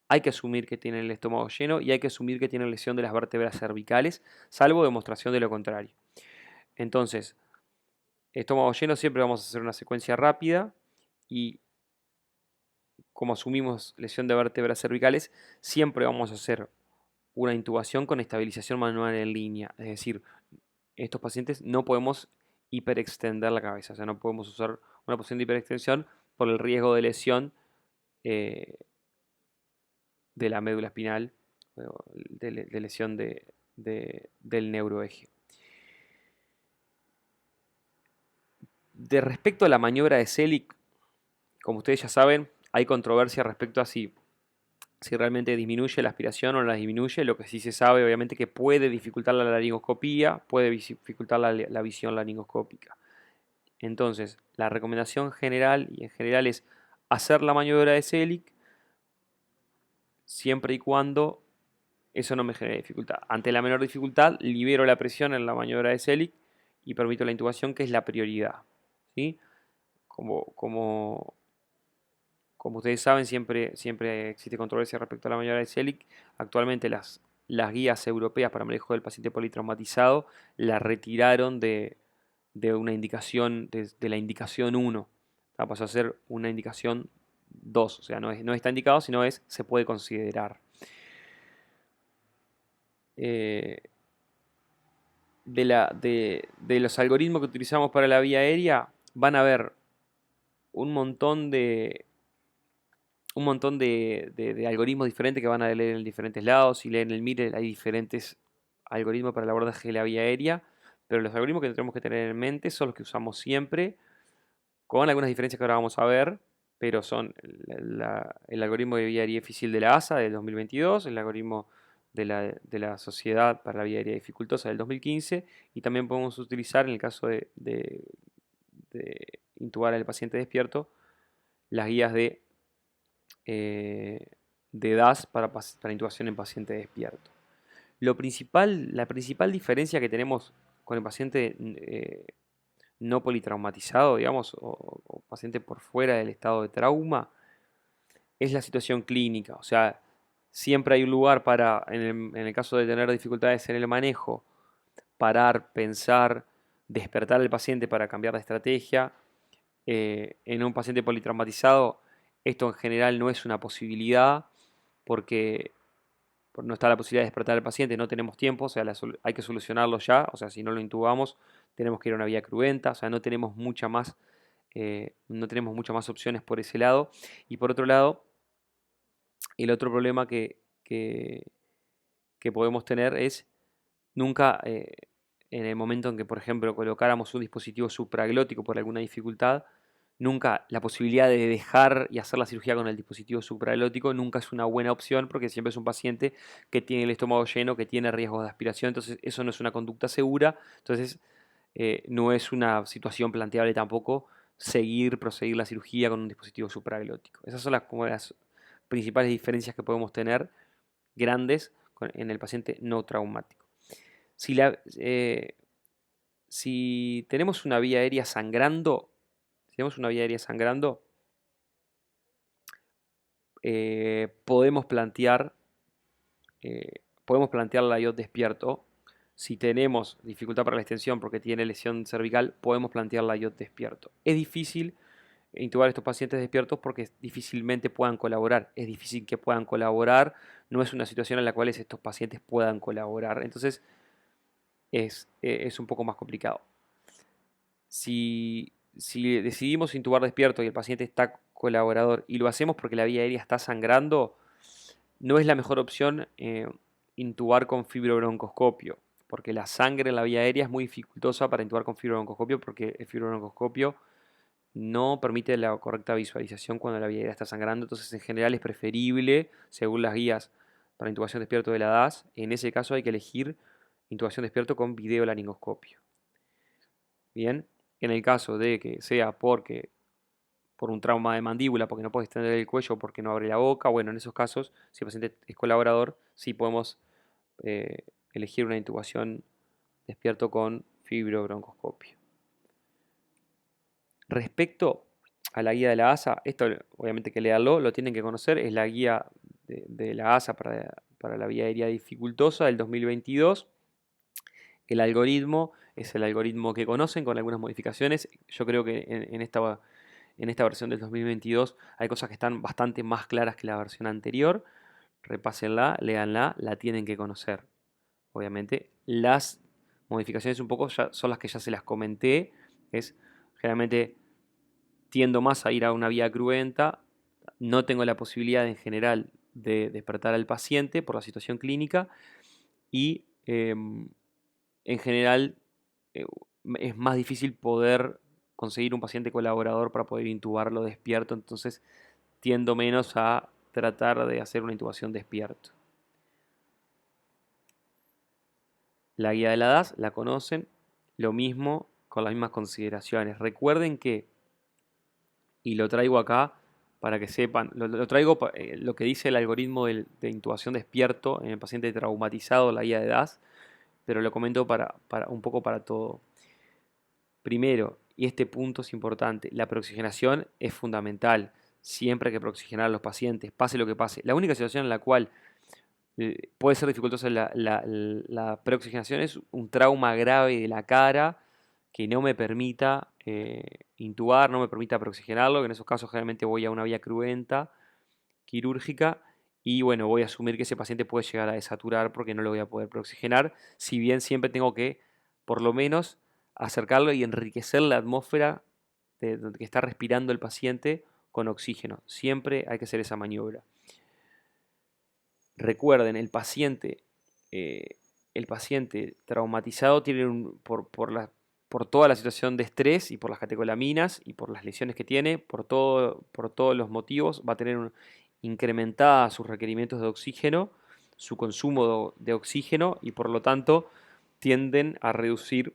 Hay que asumir que tienen el estómago lleno y hay que asumir que tienen lesión de las vértebras cervicales, salvo demostración de lo contrario. Entonces, estómago lleno siempre vamos a hacer una secuencia rápida y como asumimos lesión de vértebras cervicales, siempre vamos a hacer una intubación con estabilización manual en línea. Es decir, en estos pacientes no podemos hiperextender la cabeza, o sea, no podemos usar una posición de hiperextensión por el riesgo de lesión eh, de la médula espinal, de lesión del neuroeje. De respecto a la maniobra de Selig, como ustedes ya saben, hay controversia respecto a si realmente disminuye la aspiración o no la disminuye. Lo que sí se sabe, obviamente, que puede dificultar la laringoscopía, puede dificultar la visión laringoscópica. Entonces, la recomendación general y en general es hacer la maniobra de Selig siempre y cuando eso no me genere dificultad. Ante la menor dificultad, libero la presión en la maniobra de Selig y permito la intubación, que es la prioridad. ¿Sí? Como como ustedes saben, siempre existe controversia respecto a la maniobra de Selig. Actualmente las guías europeas para manejo del paciente politraumatizado la retiraron de una indicación, de la indicación 1. Pasó a ser una indicación 2, o sea, no está indicado, sino se puede considerar. Eh, de los algoritmos que utilizamos para la vía aérea, van a haber un montón de algoritmos diferentes que van a leer en diferentes lados. Si leen el MIRE hay diferentes algoritmos para el abordaje de la vía aérea, pero los algoritmos que tenemos que tener en mente son los que usamos siempre, con algunas diferencias que ahora vamos a ver, pero son el algoritmo de vía aérea difícil de la ASA del 2022, el algoritmo de la Sociedad para la Vía Aérea Dificultosa del 2015, y también podemos utilizar, en el caso de intubar al paciente despierto, las guías eh, de DAS para intubación en paciente despierto. La principal diferencia que tenemos con el paciente no politraumatizado, digamos, o paciente por fuera del estado de trauma, es la situación clínica. O sea, siempre hay un lugar para, en el caso de tener dificultades en el manejo, parar, pensar, despertar al paciente para cambiar de estrategia. En un paciente politraumatizado, esto en general no es una posibilidad porque no está la posibilidad de despertar al paciente, no tenemos tiempo, o sea, hay que solucionarlo ya, o sea, si no lo intubamos, tenemos que ir a una vía cruenta, o sea, no tenemos muchas más opciones por ese lado. Y por otro lado, el otro problema que podemos tener es nunca, en el momento en que, por ejemplo, colocáramos un dispositivo supraglótico por alguna dificultad, nunca la posibilidad de dejar y hacer la cirugía con el dispositivo supraglótico nunca es una buena opción porque siempre es un paciente que tiene el estómago lleno, que tiene riesgos de aspiración, entonces eso no es una conducta segura, entonces no es una situación planteable tampoco proseguir la cirugía con un dispositivo supraglótico. Esas son como las principales diferencias que podemos tener grandes en el paciente no traumático. Si tenemos una vía aérea sangrando, podemos plantear la IOT despierto. Si tenemos dificultad para la extensión porque tiene lesión cervical, podemos plantear la IOT despierto. Es difícil intubar a estos pacientes despiertos porque difícilmente puedan colaborar. Es difícil que puedan colaborar. No es una situación en la cual estos pacientes puedan colaborar. Entonces es un poco más complicado. Si decidimos intubar despierto y el paciente está colaborador y lo hacemos porque la vía aérea está sangrando, no es la mejor opción intubar con fibrobroncoscopio, porque la sangre en la vía aérea es muy dificultosa para intubar con fibrobroncoscopio porque el fibrobroncoscopio no permite la correcta visualización cuando la vía aérea está sangrando. Entonces, en general es preferible, según las guías para intubación despierto de la DAS, en ese caso hay que elegir intubación despierto con videolaringoscopio. Bien, en el caso de que sea por un trauma de mandíbula, porque no puede extender el cuello, porque no abre la boca, bueno, en esos casos, si el paciente es colaborador, sí podemos eh, elegir una intubación despierto con fibrobroncoscopio. Respecto a la guía de la ASA, esto obviamente que leerlo, lo tienen que conocer, es la guía de la ASA para la vía aérea dificultosa del 2022. El algoritmo es el algoritmo que conocen con algunas modificaciones. Yo creo que en esta versión del 2022 hay cosas que están bastante más claras que la versión anterior. Repásenla, léanla, la tienen que conocer. Obviamente, las modificaciones un poco son las que ya se las comenté. Generalmente tiendo más a ir a una vía cruenta. No tengo la posibilidad en general de despertar al paciente por la situación clínica y en general eh, es más difícil poder conseguir un paciente colaborador para poder intubarlo despierto, entonces tiendo menos a tratar de hacer una intubación despierto. La guía de la DAS la conocen, lo mismo con las mismas consideraciones. Recuerden que, y lo traigo acá para que sepan, lo traigo lo que dice el algoritmo de intubación despierto en el paciente traumatizado, la guía de DAS, pero lo comento un poco para todo. Primero, y este punto es importante, la preoxigenación es fundamental. siempre hay que preoxigenar a los pacientes, pase lo que pase. La única situación en la cual puede ser dificultosa la preoxigenación es un trauma grave de la cara que no me permita intubar, no me permita preoxigenarlo, que en esos casos generalmente voy a una vía cruenta quirúrgica y bueno, voy a asumir que ese paciente puede llegar a desaturar porque no lo voy a poder preoxigenar, si bien siempre tengo que por lo menos acercarlo y enriquecer la atmósfera de donde está respirando el paciente con oxígeno. Siempre hay que hacer esa maniobra. Recuerden, eh, el paciente traumatizado tiene por toda la situación de estrés y por las catecolaminas y por las lesiones que tiene, por todos los motivos, va a tener incrementada sus requerimientos de oxígeno, su consumo de oxígeno y por lo tanto tienden a reducir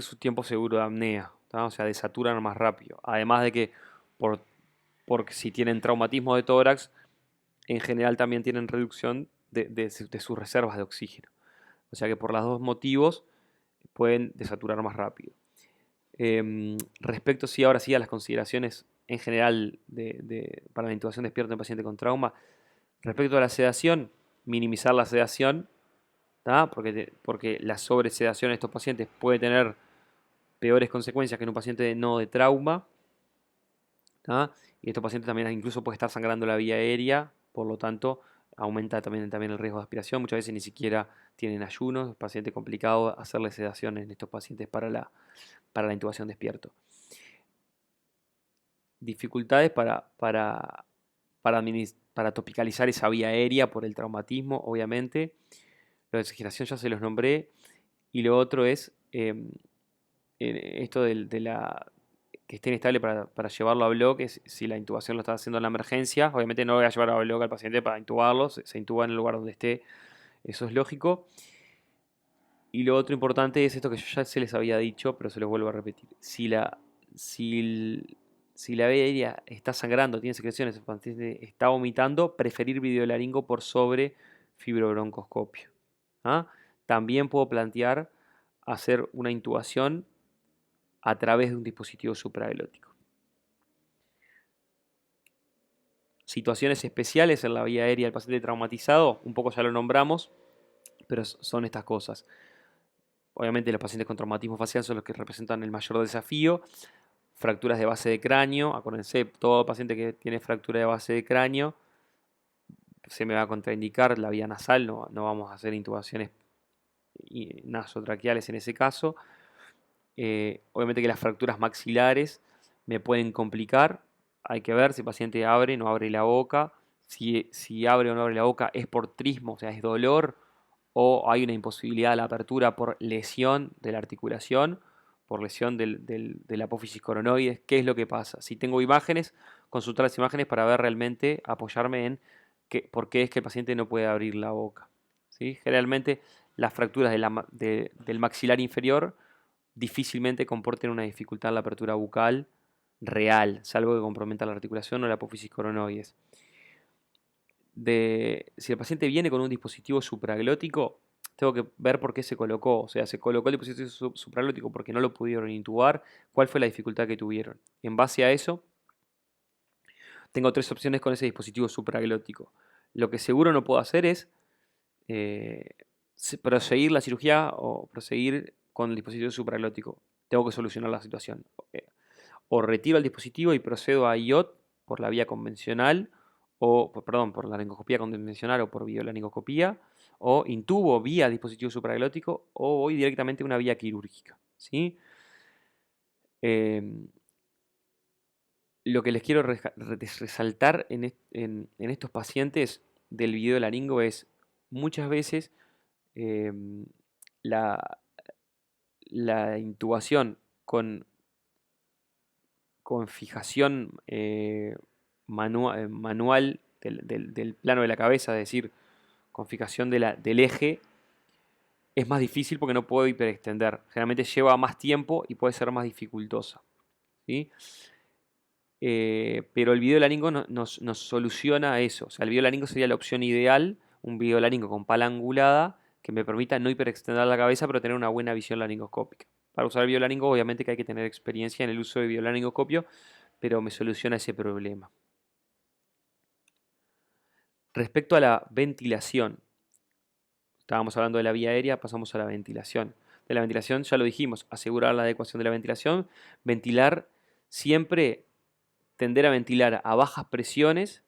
su tiempo seguro de apnea, ¿tá? O sea, desaturan más rápido. Además de que por, porque si tienen traumatismo de tórax, en general también tienen reducción de sus reservas de oxígeno. O sea que por los dos motivos pueden desaturar más rápido. Respecto, sí, ahora sí, a las consideraciones en general para la intubación despierta en paciente con trauma, respecto a la sedación, minimizar la sedación, ¿tá? Porque la sobresedación en estos pacientes puede tener peores consecuencias que en un paciente no de trauma, ¿tá? Y estos pacientes también incluso puede estar sangrando la vía aérea, por lo tanto aumenta también el riesgo de aspiración. Muchas veces ni siquiera tienen ayunos, es bastante complicado hacerle sedación en estos pacientes para la intubación despierto. Dificultades para topicalizar esa vía aérea por el traumatismo, obviamente. Lo de oxigenación ya se los nombré. Y lo otro es esto que esté inestable para llevarlo a bloque. Si la intubación lo está haciendo en la emergencia, obviamente no voy a llevar a bloque al paciente para intubarlo, se intuba en el lugar donde esté, eso es lógico. Y lo otro importante es esto que yo ya se les había dicho, pero se los vuelvo a repetir. Si la vía aérea está sangrando, tiene secreciones, el paciente está vomitando, preferir videolaringo por sobre fibrobroncoscopio. ¿Ah? También puedo plantear hacer una intubación a través de un dispositivo supraglótico. Situaciones especiales en la vía aérea del paciente traumatizado, un poco ya lo nombramos, pero son estas cosas. Obviamente los pacientes con traumatismo facial son los que representan el mayor desafío. Fracturas de base de cráneo, acuérdense, todo paciente que tiene fractura de base de cráneo se me va a contraindicar la vía nasal, no vamos a hacer intubaciones nasotraqueales en ese caso. Obviamente que las fracturas maxilares me pueden complicar. Hay que ver si el paciente abre o no abre la boca. Si abre o no abre la boca es por trismo, o sea, es dolor, o hay una imposibilidad de la apertura por lesión de la articulación, por lesión de la apófisis coronoides. ¿Qué es lo que pasa? Si tengo imágenes, consultar las imágenes para ver realmente, apoyarme en por qué es que el paciente no puede abrir la boca. ¿Sí? Generalmente las fracturas del maxilar inferior difícilmente comporten una dificultad en la apertura bucal real, salvo que comprometa la articulación o la apófisis coronoides. Si el paciente viene con un dispositivo supraglótico, tengo que ver por qué se colocó. O sea, se colocó el dispositivo supraglótico porque no lo pudieron intubar, cuál fue la dificultad que tuvieron. En base a eso, tengo tres opciones con ese dispositivo supraglótico. Lo que seguro no puedo hacer es proseguir la cirugía o proseguir con el dispositivo supraglótico. Tengo que solucionar la situación. O retiro el dispositivo y procedo a IOT por la vía convencional, por la laringoscopía convencional o por videolaringoscopía, o intubo vía dispositivo supraglótico o voy directamente a una vía quirúrgica. ¿Sí? Lo que les quiero resaltar en estos pacientes del videolaringo es muchas veces la, la intubación con fijación manual del plano de la cabeza, es decir, con fijación del eje, es más difícil porque no puedo hiperextender. Generalmente lleva más tiempo y puede ser más dificultosa. ¿Sí? Pero el videolaringo nos soluciona eso. O sea, el videolaringo sería la opción ideal, un videolaringo con pala angulada que me permita no hiperextender la cabeza, pero tener una buena visión laringoscópica. Para usar el videolaringo, obviamente que hay que tener experiencia en el uso de videolaringoscopio, pero me soluciona ese problema. Respecto a la ventilación, estábamos hablando de la vía aérea, pasamos a la ventilación. De la ventilación ya lo dijimos, asegurar la adecuación de la ventilación, ventilar siempre, tender a ventilar a bajas presiones,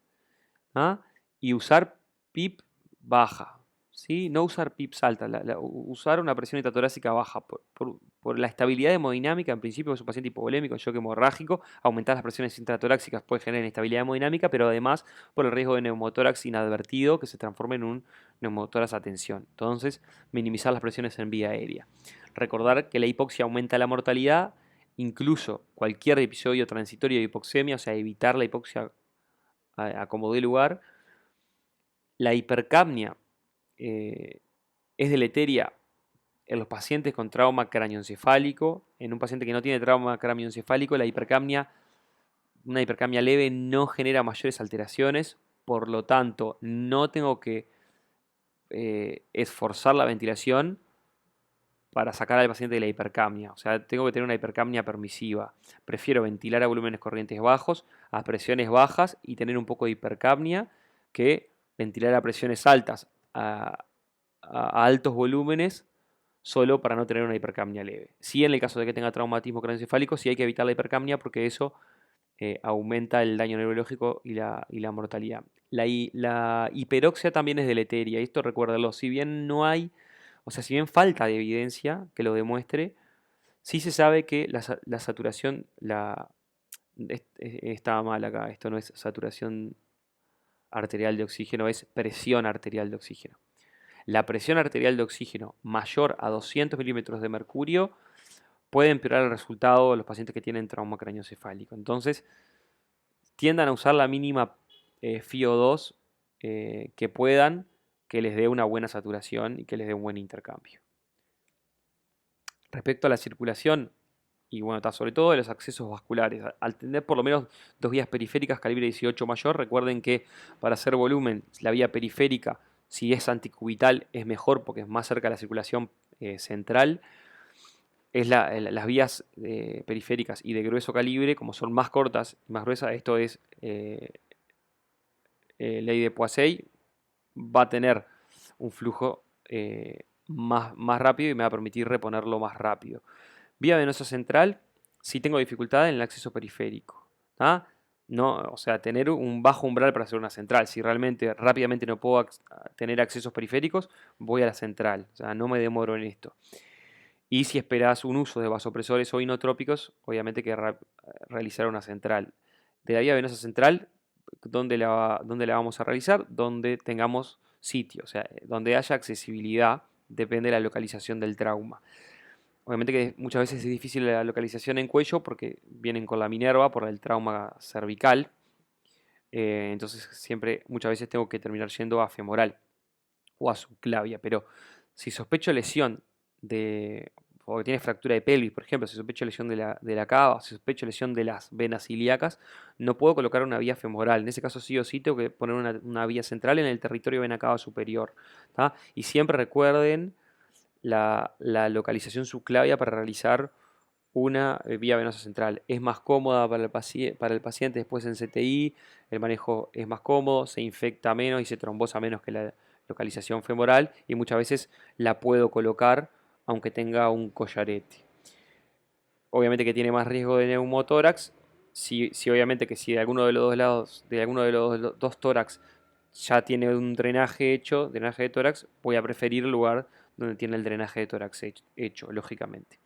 ¿ah? Y usar PIP baja, ¿sí? No usar PIPs altas, usar una presión intratorácica baja por la estabilidad hemodinámica. En principio es un paciente hipovolémico, shock hemorrágico, aumentar las presiones intratorácicas puede generar inestabilidad hemodinámica, pero además por el riesgo de neumotórax inadvertido que se transforme en un neumotórax a tensión. Entonces, minimizar las presiones en vía aérea. Recordar que la hipoxia aumenta la mortalidad, incluso cualquier episodio transitorio de hipoxemia, o sea, evitar la hipoxia a como dé lugar. La hipercapnia es deleteria en los pacientes con trauma craneoencefálico. En un paciente que no tiene trauma craneoencefálico, una hipercapnia leve no genera mayores alteraciones, por lo tanto no tengo que esforzar la ventilación para sacar al paciente de la hipercapnia. O sea, tengo que tener una hipercapnia permisiva. Prefiero ventilar a volúmenes corrientes bajos, a presiones bajas y tener un poco de hipercapnia que ventilar a presiones altas, a altos volúmenes, solo para no tener una hipercapnia leve. Sí, en el caso de que tenga traumatismo craneoencefálico, sí hay que evitar la hipercapnia porque eso aumenta el daño neurológico y la mortalidad. La hiperoxia también es deleteria, y esto recuérdalo, si bien no hay, o sea, si bien falta de evidencia que lo demuestre, sí se sabe que la saturación, está mal acá, esto no es saturación arterial de oxígeno, es presión arterial de oxígeno. La presión arterial de oxígeno mayor a 200 milímetros de mercurio puede empeorar el resultado de los pacientes que tienen trauma craneoencefálico. Entonces, tiendan a usar la mínima FiO2 que puedan, que les dé una buena saturación y que les dé un buen intercambio. Respecto a la circulación, y bueno, está sobre todo de los accesos vasculares, al tener por lo menos dos vías periféricas calibre 18 mayor, recuerden que para hacer volumen, la vía periférica, si es anticubital, es mejor porque es más cerca de la circulación central. Las vías periféricas y de grueso calibre, como son más cortas y más gruesas, esto es ley de Poiseuille, va a tener un flujo más rápido y me va a permitir reponerlo más rápido. Vía venosa central, si tengo dificultad en el acceso periférico. No, o sea, tener un bajo umbral para hacer una central. Si realmente rápidamente no puedo tener accesos periféricos, voy a la central. O sea, no me demoro en esto. Y si esperas un uso de vasopresores o inotrópicos, obviamente que realizar una central. De la vía venosa central, ¿dónde la vamos a realizar? Donde tengamos sitio, o sea, donde haya accesibilidad, depende de la localización del trauma. Obviamente que muchas veces es difícil la localización en cuello porque vienen con la Minerva por el trauma cervical. Entonces muchas veces tengo que terminar yendo a femoral o a subclavia. Pero si sospecho lesión o que tiene fractura de pelvis, por ejemplo, si sospecho lesión de la cava, si sospecho lesión de las venas ilíacas, no puedo colocar una vía femoral. En ese caso sí o sí tengo que poner una vía central en el territorio vena cava superior. Y siempre recuerden la localización subclavia para realizar una vía venosa central. Es más cómoda para el paciente después en CTI, el manejo es más cómodo, se infecta menos y se trombosa menos que la localización femoral, y muchas veces la puedo colocar aunque tenga un collarete. Obviamente que tiene más riesgo de neumotórax, si obviamente que si de alguno de los dos lados, de alguno de los dos tórax ya tiene un drenaje hecho, drenaje de tórax, voy a preferir el lugar donde tiene el drenaje de tórax hecho, lógicamente.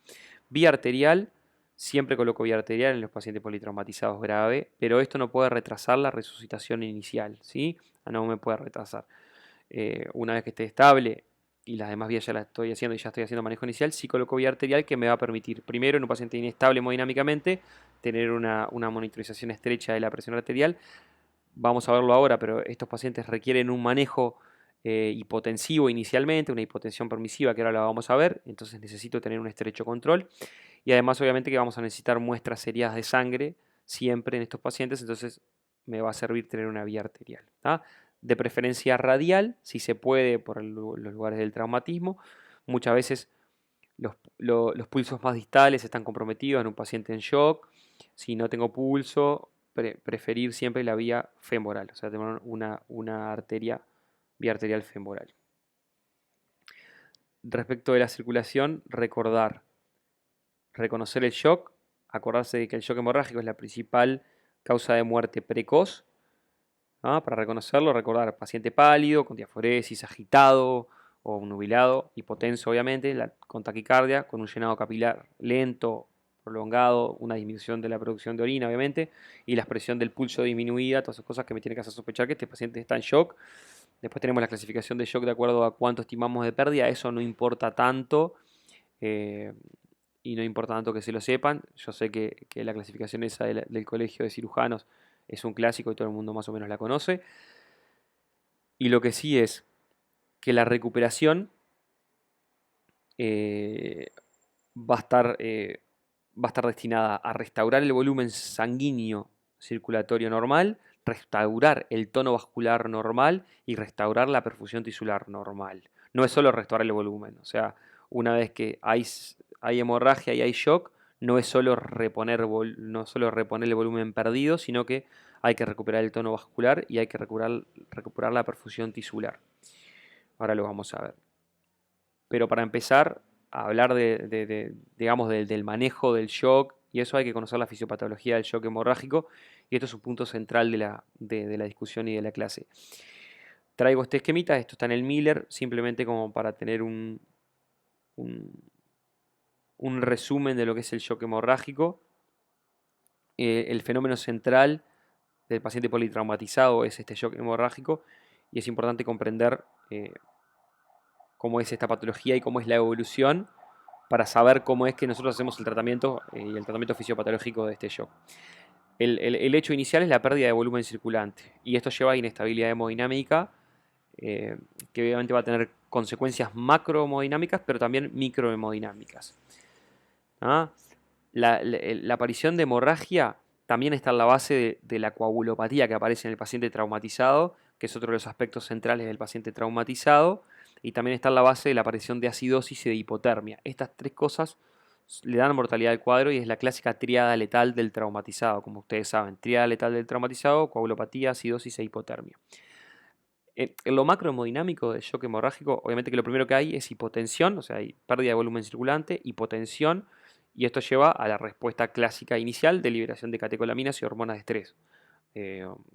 Vía arterial, siempre coloco vía arterial en los pacientes politraumatizados grave, pero esto no puede retrasar la resucitación inicial, ¿sí? No me puede retrasar. Una vez que esté estable y las demás vías ya las estoy haciendo y ya estoy haciendo manejo inicial, sí coloco vía arterial que me va a permitir, primero, en un paciente inestable hemodinámicamente, tener una monitorización estrecha de la presión arterial. Vamos a verlo ahora, pero estos pacientes requieren un manejo hipotensivo inicialmente, una hipotensión permisiva que ahora la vamos a ver, entonces necesito tener un estrecho control, y además obviamente que vamos a necesitar muestras seriadas de sangre siempre en estos pacientes, entonces me va a servir tener una vía arterial. De preferencia radial, si se puede, por los lugares del traumatismo. Muchas veces los pulsos más distales están comprometidos en un paciente en shock. Si no tengo pulso, preferir siempre la vía femoral, o sea, tener una vía arterial femoral. Respecto de la circulación, reconocer el shock, acordarse de que el shock hemorrágico es la principal causa de muerte precoz. Para reconocerlo, recordar paciente pálido, con diaforesis, agitado o nubilado, hipotenso obviamente, con taquicardia, con un llenado capilar lento, prolongado, una disminución de la producción de orina obviamente, y la expresión del pulso disminuida, todas esas cosas que me tienen que hacer sospechar que este paciente está en shock. Después tenemos la clasificación de shock de acuerdo a cuánto estimamos de pérdida, eso no importa tanto. eh, y no importa tanto que se lo sepan. Yo sé que la clasificación esa del colegio de cirujanos es un clásico y todo el mundo más o menos la conoce. Y lo que sí es que la recuperación eh, va a estar destinada a restaurar el volumen sanguíneo circulatorio normal, restaurar el tono vascular normal y restaurar la perfusión tisular normal. No es solo restaurar el volumen, o sea, una vez que hay hemorragia y hay shock, no es solo no solo reponer el volumen perdido, sino que hay que recuperar el tono vascular y hay que recuperar la perfusión tisular. Ahora lo vamos a ver. Pero para empezar a hablar digamos, del manejo del shock, y eso hay que conocer la fisiopatología del shock hemorrágico, y esto es un punto central de la discusión y de la clase. Traigo este esquemita, esto está en el Miller, simplemente como para tener un resumen de lo que es el shock hemorrágico. El fenómeno central del paciente politraumatizado es este shock hemorrágico, y es importante comprender cómo es esta patología y cómo es la evolución para saber cómo es que nosotros hacemos el tratamiento y el tratamiento fisiopatológico de este shock. El hecho inicial es la pérdida de volumen circulante y esto lleva a inestabilidad hemodinámica que obviamente va a tener consecuencias macrohemodinámicas pero también microhemodinámicas. La aparición de hemorragia también está en la base de la coagulopatía que aparece en el paciente traumatizado, que es otro de los aspectos centrales del paciente traumatizado, y también está en la base de la aparición de acidosis y de hipotermia. Estas tres cosas le dan mortalidad al cuadro y es la clásica tríada letal del traumatizado, como ustedes saben. Tríada letal del traumatizado, coagulopatía, acidosis e hipotermia. En lo macrohemodinámico del shock hemorrágico, obviamente que lo primero que hay es hipotensión, o sea, hay pérdida de volumen circulante, hipotensión, y esto lleva a la respuesta clásica inicial de liberación de catecolaminas y hormonas de estrés.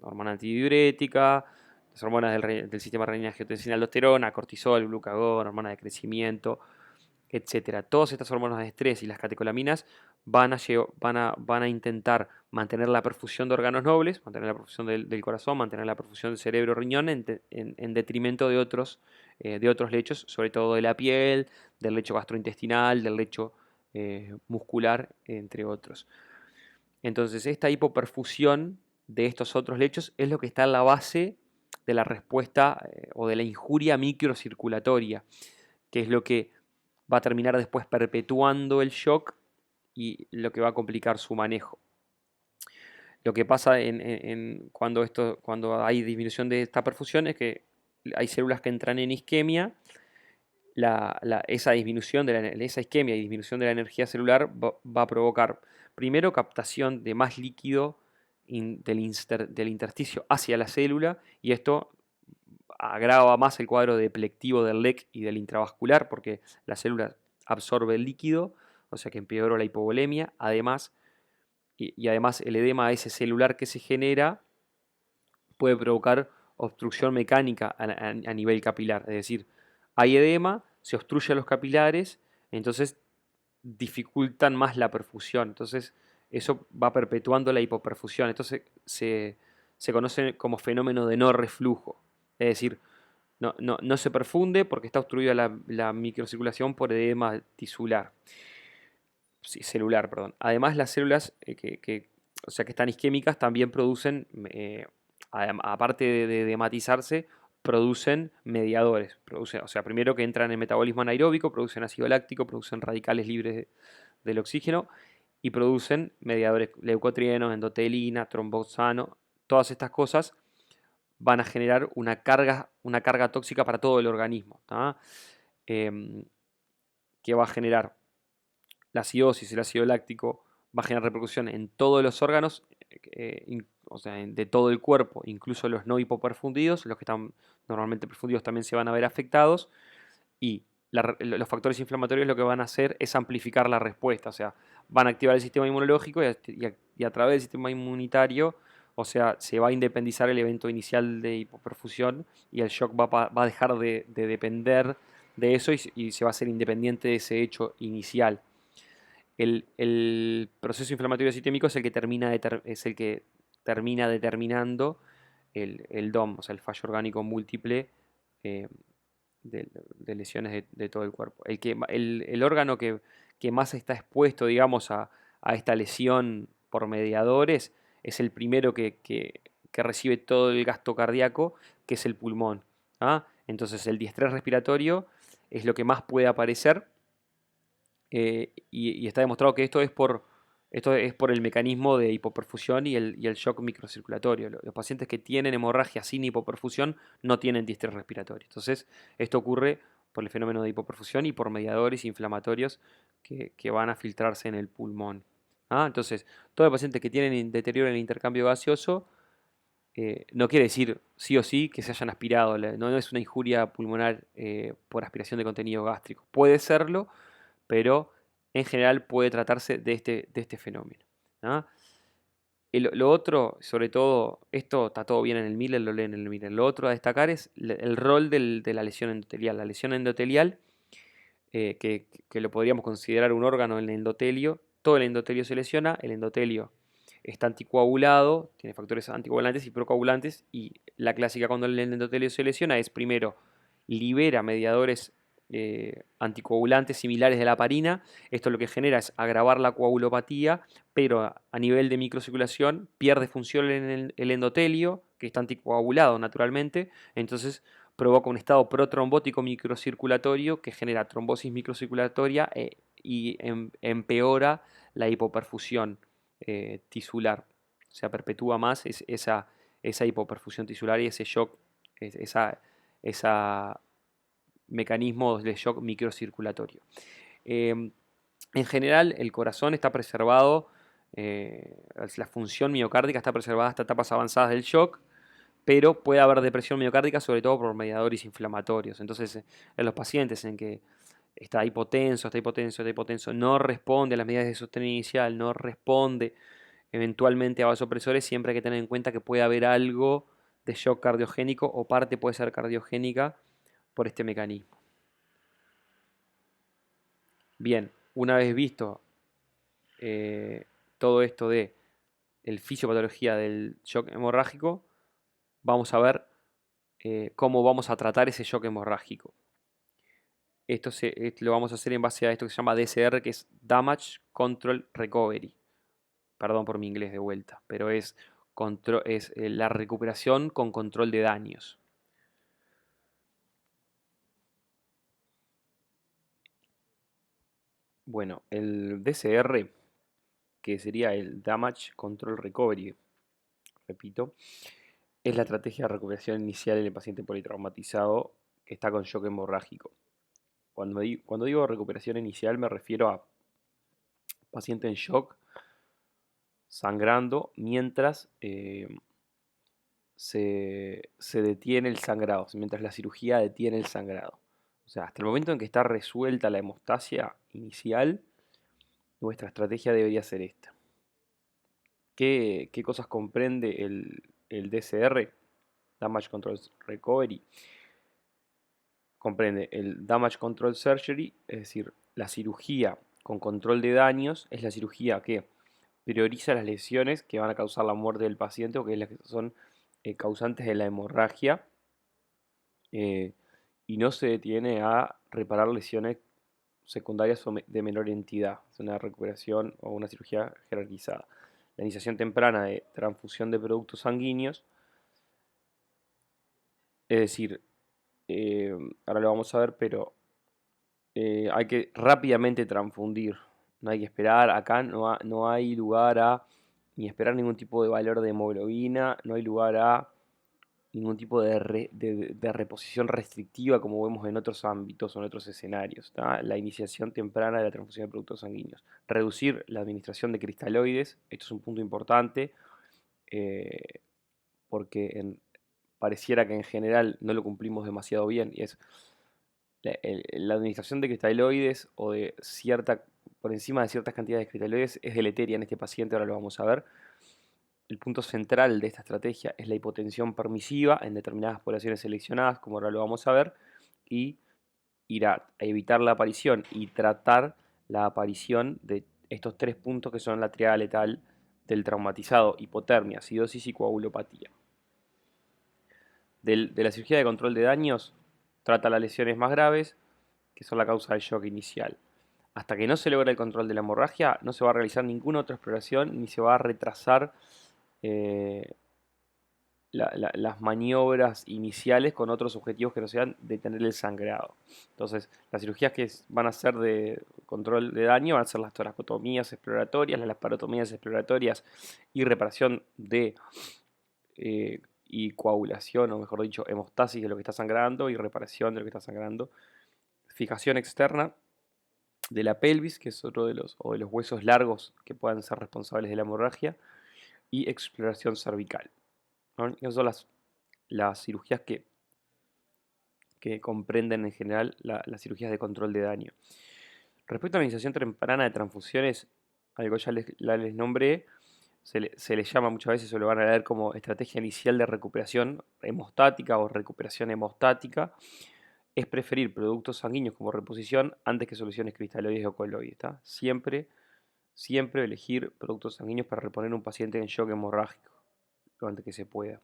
Hormona antidiurética, las hormonas del sistema renina-angiotensina, aldosterona, cortisol, glucagón, hormona de crecimiento, etcétera. Todas estas hormonas de estrés y las catecolaminas van a intentar mantener la perfusión de órganos nobles, mantener la perfusión del corazón, mantener la perfusión del cerebro-riñón en detrimento de otros lechos, sobre todo de la piel, del lecho gastrointestinal, del lecho muscular, entre otros. Entonces, esta hipoperfusión de estos otros lechos es lo que está en la base de la respuesta o de la injuria microcirculatoria, que es lo que va a terminar después perpetuando el shock y lo que va a complicar su manejo. Lo que pasa cuando hay disminución de esta perfusión es que hay células que entran en isquemia. Esa disminución esa isquemia y disminución de la energía celular va a provocar primero captación de más líquido del intersticio hacia la célula, y esto agrava más el cuadro deplectivo del LEC y del intravascular porque la célula absorbe el líquido, o sea que empeoró la hipovolemia. Además, y además el edema ese celular que se genera puede provocar obstrucción mecánica a nivel capilar, es decir, hay edema, se obstruye los capilares, entonces dificultan más la perfusión, entonces eso va perpetuando la hipoperfusión, entonces se conoce como fenómeno de no reflujo, es decir, no se perfunde porque está obstruida la microcirculación por edema tisular, celular, perdón. Además, las células o sea, que están isquémicas también producen, aparte de edematizarse, producen mediadores. O sea, primero que entran en metabolismo anaeróbico, producen ácido láctico, producen radicales libres del oxígeno y producen mediadores, leucotrienos, endotelina, trombosano. Todas estas cosas van a generar una carga tóxica para todo el organismo, que va a generar la acidosis, el ácido láctico va a generar repercusión en todos los órganos, o sea, de todo el cuerpo, incluso los no hipoperfundidos, los que están normalmente perfundidos también se van a ver afectados, y los factores inflamatorios lo que van a hacer es amplificar la respuesta, o sea, van a activar el sistema inmunológico y a través del sistema inmunitario, o sea, se va a independizar el evento inicial de hipoperfusión y el shock va a dejar de depender de eso y se va a hacer independiente de ese hecho inicial. El proceso inflamatorio sistémico es el que termina determinando el DOM, o sea, el fallo orgánico múltiple eh, de lesiones de todo el cuerpo. El órgano que más está expuesto, digamos, a esta lesión por mediadores es el primero que recibe todo el gasto cardíaco, que es el pulmón. ¿Ah? Entonces el diestrés respiratorio es lo que más puede aparecer y está demostrado que esto es por el mecanismo de hipoperfusión y el shock microcirculatorio. Los pacientes que tienen hemorragia sin hipoperfusión no tienen distrés respiratorio. Entonces, esto ocurre por el fenómeno de hipoperfusión y por mediadores inflamatorios que van a filtrarse en el pulmón. ¿Ah? Entonces, todo el paciente que tiene deterioro en el intercambio gaseoso no quiere decir sí o sí que se hayan aspirado. No es una injuria pulmonar por aspiración de contenido gástrico. Puede serlo, pero en general puede tratarse de este fenómeno. ¿Ah? Lo otro, sobre todo, esto está todo bien en el Miller, lo leen en el Miller. Lo otro a destacar es el rol de la lesión endotelial. La lesión endotelial, que lo podríamos considerar un órgano en el endotelio, todo el endotelio se lesiona, el endotelio está anticoagulado, tiene factores anticoagulantes y procoagulantes, y la clásica cuando el endotelio se lesiona es primero libera mediadores anticoagulantes similares de la heparina. Esto lo que genera es agravar la coagulopatía, pero a nivel de microcirculación pierde función en el endotelio, que está anticoagulado naturalmente, entonces provoca un estado protrombótico microcirculatorio que genera trombosis microcirculatoria y empeora la hipoperfusión tisular. O sea, perpetúa más esa hipoperfusión tisular y ese shock, esa mecanismos de shock microcirculatorio. En general, el corazón está preservado, la función miocárdica está preservada hasta etapas avanzadas del shock, pero puede haber depresión miocárdica, sobre todo por mediadores inflamatorios. Entonces, en los pacientes en que está hipotenso, no responde a las medidas de sostén inicial, no responde eventualmente a vasopresores, siempre hay que tener en cuenta que puede haber algo de shock cardiogénico o parte puede ser cardiogénica por este mecanismo. Bien, una vez visto todo esto de el fisiopatología del shock hemorrágico, vamos a ver cómo vamos a tratar ese shock hemorrágico. Esto lo vamos a hacer en base a esto que se llama DCR, que es Damage Control Recovery. Perdón por mi inglés de vuelta, pero es la recuperación con control de daños. Bueno, el DCR, que sería el Damage Control Recovery, repito, es la estrategia de recuperación inicial en el paciente politraumatizado que está con shock hemorrágico. Cuando digo recuperación inicial me refiero a paciente en shock, sangrando, mientras se detiene el sangrado, mientras la cirugía detiene el sangrado. O sea, hasta el momento en que está resuelta la hemostasia inicial, nuestra estrategia debería ser esta. ¿Qué cosas comprende el DCR? Damage Control Recovery. Comprende el Damage Control Surgery, es decir, la cirugía con control de daños, es la cirugía que prioriza las lesiones que van a causar la muerte del paciente o que son causantes de la hemorragia y no se detiene a reparar lesiones secundarias o de menor entidad. Es una recuperación o una cirugía jerarquizada. La iniciación temprana de transfusión de productos sanguíneos, es decir, ahora lo vamos a ver, pero hay que rápidamente transfundir. No hay que esperar, acá no hay lugar a ni esperar ningún tipo de valor de hemoglobina, no hay lugar a ningún tipo de reposición restrictiva como vemos en otros ámbitos o en otros escenarios. ¿Tá? La iniciación temprana de la transfusión de productos sanguíneos. Reducir la administración de cristaloides, esto es un punto importante, eh, porque pareciera que en general no lo cumplimos demasiado bien, y es la administración de cristaloides o de por encima de ciertas cantidades de cristaloides es deleteria en este paciente, ahora lo vamos a ver. El punto central de esta estrategia es la hipotensión permisiva en determinadas poblaciones seleccionadas, como ahora lo vamos a ver, y ir a evitar la aparición y tratar la aparición de estos tres puntos que son la triada letal del traumatizado: hipotermia, acidosis y coagulopatía. De la cirugía de control de daños, trata las lesiones más graves, que son la causa del shock inicial. Hasta que no se logra el control de la hemorragia, no se va a realizar ninguna otra exploración ni se va a retrasar eh, las maniobras iniciales con otros objetivos que no sean detener el sangrado. Entonces, las cirugías que van a ser de control de daño van a ser las toracotomías exploratorias, las laparotomías exploratorias y reparación y coagulación, o mejor dicho, hemostasis de lo que está sangrando y reparación de lo que está sangrando. Fijación externa de la pelvis, que es otro de los huesos largos que puedan ser responsables de la hemorragia, y exploración cervical, ¿no? Esas son las cirugías que comprenden en general las cirugías de control de daño. Respecto a la iniciación temprana de transfusiones, algo ya les nombré, se le llama muchas veces, o lo van a leer como estrategia inicial de recuperación hemostática o recuperación hemostática. Es preferir productos sanguíneos como reposición antes que soluciones cristaloides o coloides. Siempre elegir productos sanguíneos para reponer un paciente en shock hemorrágico lo antes que se pueda.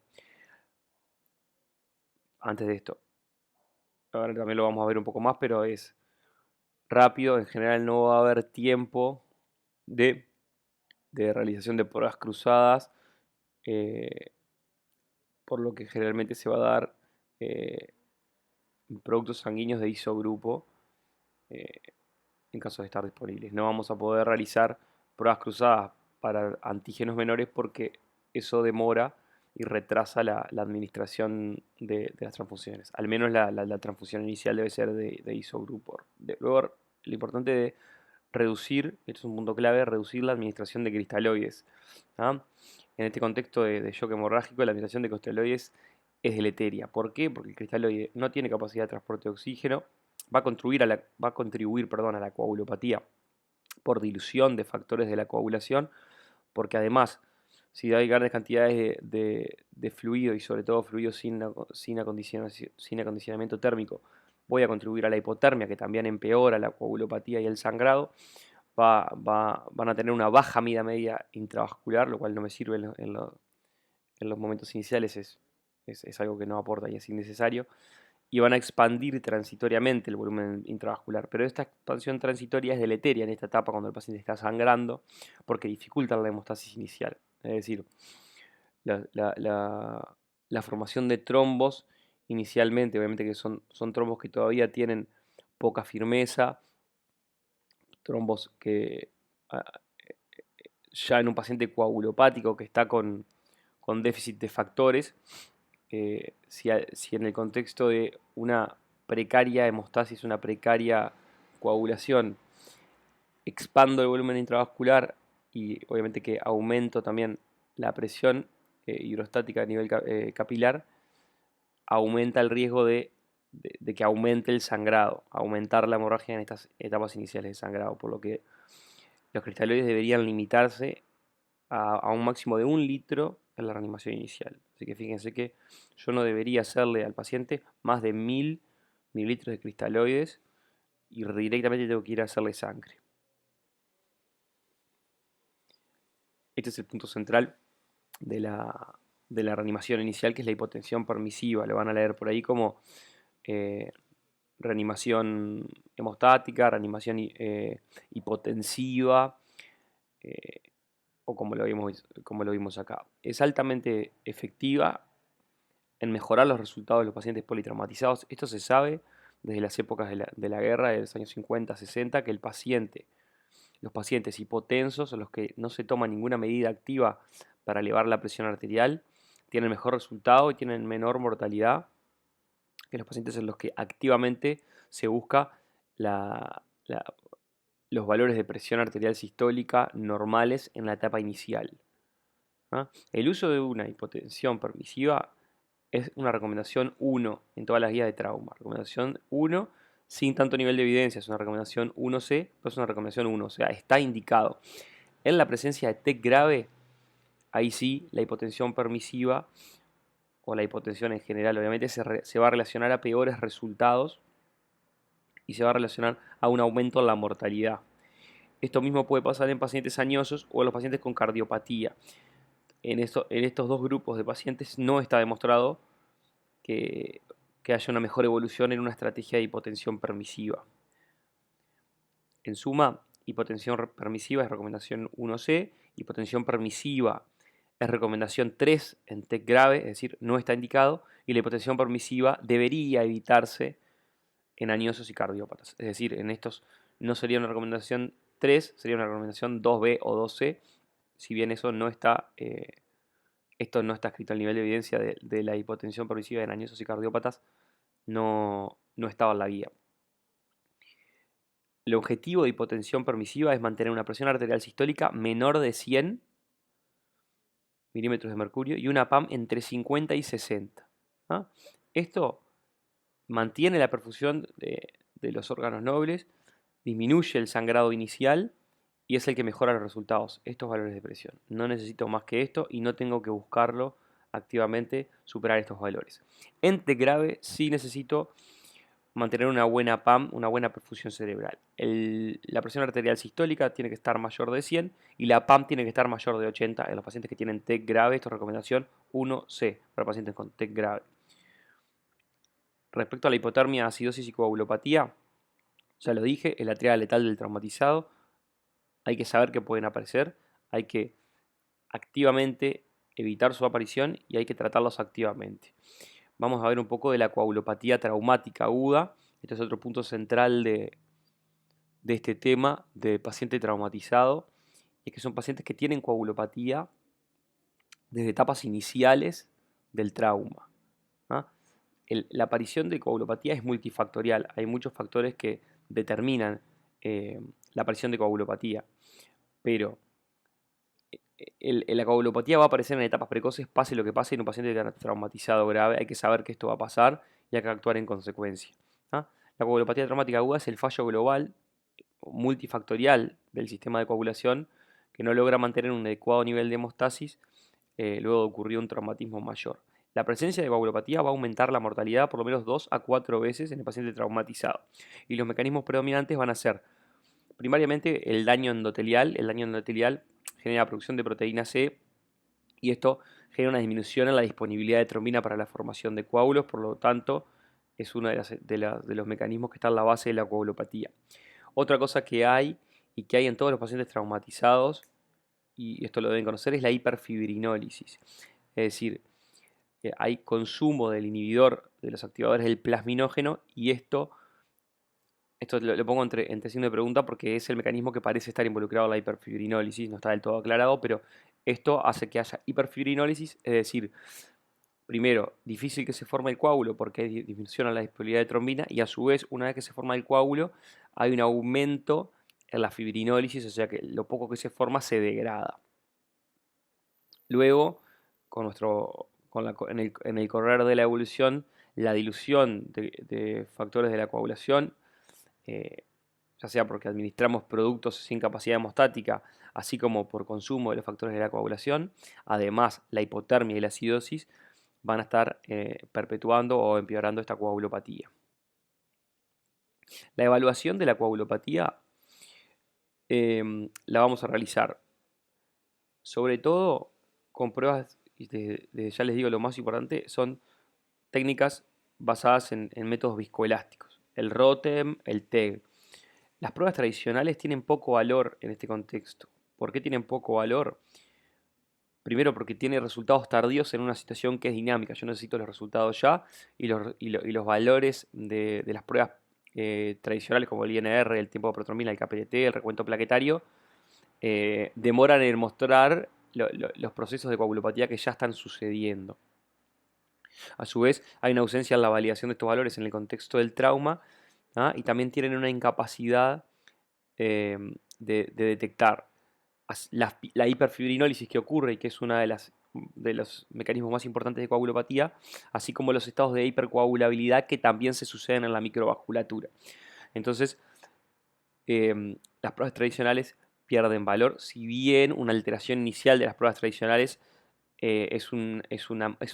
Antes de esto, ahora también lo vamos a ver un poco más, pero es rápido. En general no va a haber tiempo de, realización de pruebas cruzadas, eh, por lo que generalmente se va a dar eh, productos sanguíneos de isogrupo eh, en caso de estar disponibles. No vamos a poder realizar pruebas cruzadas para antígenos menores porque eso demora y retrasa la administración de las transfusiones. Al menos la transfusión inicial debe ser de isogrupo. Luego, lo importante de reducir, esto es un punto clave, reducir la administración de cristaloides. ¿Ah? En este contexto de shock hemorrágico, la administración de cristaloides es deleteria. ¿Por qué? Porque el cristaloide no tiene capacidad de transporte de oxígeno, va a contribuir, perdón, a la coagulopatía por dilución de factores de la coagulación, porque además, si hay grandes cantidades de fluido y sobre todo fluido sin acondicionamiento térmico, voy a contribuir a la hipotermia, que también empeora la coagulopatía y el sangrado. Van a tener una baja mida media intravascular, lo cual no me sirve en los momentos iniciales, es algo que no aporta y es innecesario, y van a expandir transitoriamente el volumen intravascular. Pero esta expansión transitoria es deleteria en esta etapa cuando el paciente está sangrando porque dificulta la hemostasis inicial. Es decir, la formación de trombos inicialmente, obviamente que son trombos que todavía tienen poca firmeza, trombos que ah, ya en un paciente coagulopático que está con déficit de factores, si en el contexto de una precaria hemostasis, una precaria coagulación, expando el volumen intravascular y obviamente que aumento también la presión hidrostática a nivel capilar, aumenta el riesgo de que aumente el sangrado, aumentar la hemorragia en estas etapas iniciales de sangrado, por lo que los cristaloides deberían limitarse a un máximo de 1 litro en la reanimación inicial. Así que fíjense que yo no debería hacerle al paciente más de 1000 mililitros de cristaloides y directamente tengo que ir a hacerle sangre. Este es el punto central de la reanimación inicial, que es la hipotensión permisiva. Lo van a leer por ahí como eh, reanimación hemostática, reanimación hipotensiva, eh, o como lo vimos acá. Es altamente efectiva en mejorar los resultados de los pacientes politraumatizados. Esto se sabe desde las épocas de la guerra, de los años 50, 60, que los pacientes hipotensos, o los que no se toma ninguna medida activa para elevar la presión arterial, tienen mejor resultado y tienen menor mortalidad que los pacientes en los que activamente se busca la- la- los valores de presión arterial sistólica normales en la etapa inicial. ¿Ah? El uso de una hipotensión permisiva es una recomendación 1 en todas las guías de trauma. Recomendación 1 sin tanto nivel de evidencia, es una recomendación 1C, pero es una recomendación 1, o sea, está indicado. En la presencia de TEC grave, ahí sí, la hipotensión permisiva o la hipotensión en general, obviamente, se va a relacionar a peores resultados y se va a relacionar a un aumento en la mortalidad. Esto mismo puede pasar en pacientes añosos o en los pacientes con cardiopatía. En estos dos grupos de pacientes no está demostrado que, que haya una mejor evolución en una estrategia de hipotensión permisiva. En suma, hipotensión permisiva es recomendación 1C, hipotensión permisiva es recomendación 3 en TEC grave, es decir, no está indicado, y la hipotensión permisiva debería evitarse en añosos y cardiópatas. Es decir, en estos no sería una recomendación 3, sería una recomendación 2B o 2C, si bien eso no está, esto no está escrito al nivel de evidencia de la hipotensión permisiva en añosos y cardiópatas, no estaba en la guía. El objetivo de hipotensión permisiva es mantener una presión arterial sistólica menor de 100 milímetros de mercurio y una PAM entre 50 y 60. ¿Ah? Esto mantiene la perfusión de los órganos nobles, disminuye el sangrado inicial y es el que mejora los resultados, estos valores de presión. No necesito más que esto y no tengo que buscarlo activamente superar estos valores. En TEC grave sí necesito mantener una buena PAM, una buena perfusión cerebral. La presión arterial sistólica tiene que estar mayor de 100 y la PAM tiene que estar mayor de 80 en los pacientes que tienen TEC grave. Esto es recomendación 1C para pacientes con TEC grave. Respecto a la hipotermia, acidosis y coagulopatía, ya lo dije, es la triada letal del traumatizado. Hay que saber que pueden aparecer, hay que activamente evitar su aparición y hay que tratarlos activamente. Vamos a ver un poco de la coagulopatía traumática aguda. Este es otro punto central de este tema de paciente traumatizado. Y es que son pacientes que tienen coagulopatía desde etapas iniciales del trauma. ¿Ah? La aparición de coagulopatía es multifactorial. Hay muchos factores que determinan la aparición de coagulopatía. Pero la coagulopatía va a aparecer en etapas precoces, pase lo que pase en un paciente traumatizado grave. Hay que saber que esto va a pasar y hay que actuar en consecuencia. ¿Ah? La coagulopatía traumática aguda es el fallo global multifactorial del sistema de coagulación que no logra mantener un adecuado nivel de hemostasis luego de ocurrir un traumatismo mayor. La presencia de coagulopatía va a aumentar la mortalidad por lo menos 2 a 4 veces en el paciente traumatizado. Y los mecanismos predominantes van a ser primariamente el daño endotelial. El daño endotelial genera producción de proteína C y esto genera una disminución en la disponibilidad de trombina para la formación de coágulos, por lo tanto es uno de los mecanismos que está en la base de la coagulopatía. Otra cosa que hay y que hay en todos los pacientes traumatizados, y esto lo deben conocer, es la hiperfibrinólisis. Es decir, hay consumo del inhibidor de los activadores del plasminógeno y esto lo pongo entre signo de pregunta porque es el mecanismo que parece estar involucrado en la hiperfibrinólisis, no está del todo aclarado, pero esto hace que haya hiperfibrinólisis, es decir, primero, difícil que se forme el coágulo porque hay disminución en la disponibilidad de trombina y a su vez, una vez que se forma el coágulo, hay un aumento en la fibrinólisis, o sea que lo poco que se forma se degrada. Luego, en el correr de la evolución, la dilución de factores de la coagulación, eh, ya sea porque administramos productos sin capacidad hemostática, así como por consumo de los factores de la coagulación, además la hipotermia y la acidosis, van a estar perpetuando o empeorando esta coagulopatía. La evaluación de la coagulopatía la vamos a realizar sobre todo con pruebas, y ya les digo lo más importante, son técnicas basadas en métodos viscoelásticos, el ROTEM, el TEG. Las pruebas tradicionales tienen poco valor en este contexto. ¿Por qué tienen poco valor? Primero porque tiene resultados tardíos en una situación que es dinámica. Yo necesito los resultados ya y los valores de las pruebas tradicionales como el INR, el tiempo de protrombina, el KPDT, el recuento plaquetario, demoran en mostrar los procesos de coagulopatía que ya están sucediendo. A su vez, hay una ausencia en la validación de estos valores en el contexto del trauma, ¿ah? Y también tienen una incapacidad de detectar la hiperfibrinólisis que ocurre y que es uno de los mecanismos más importantes de coagulopatía, así como los estados de hipercoagulabilidad que también se suceden en la microvasculatura. Entonces, las pruebas tradicionales pierden valor, si bien una alteración inicial de las pruebas tradicionales es un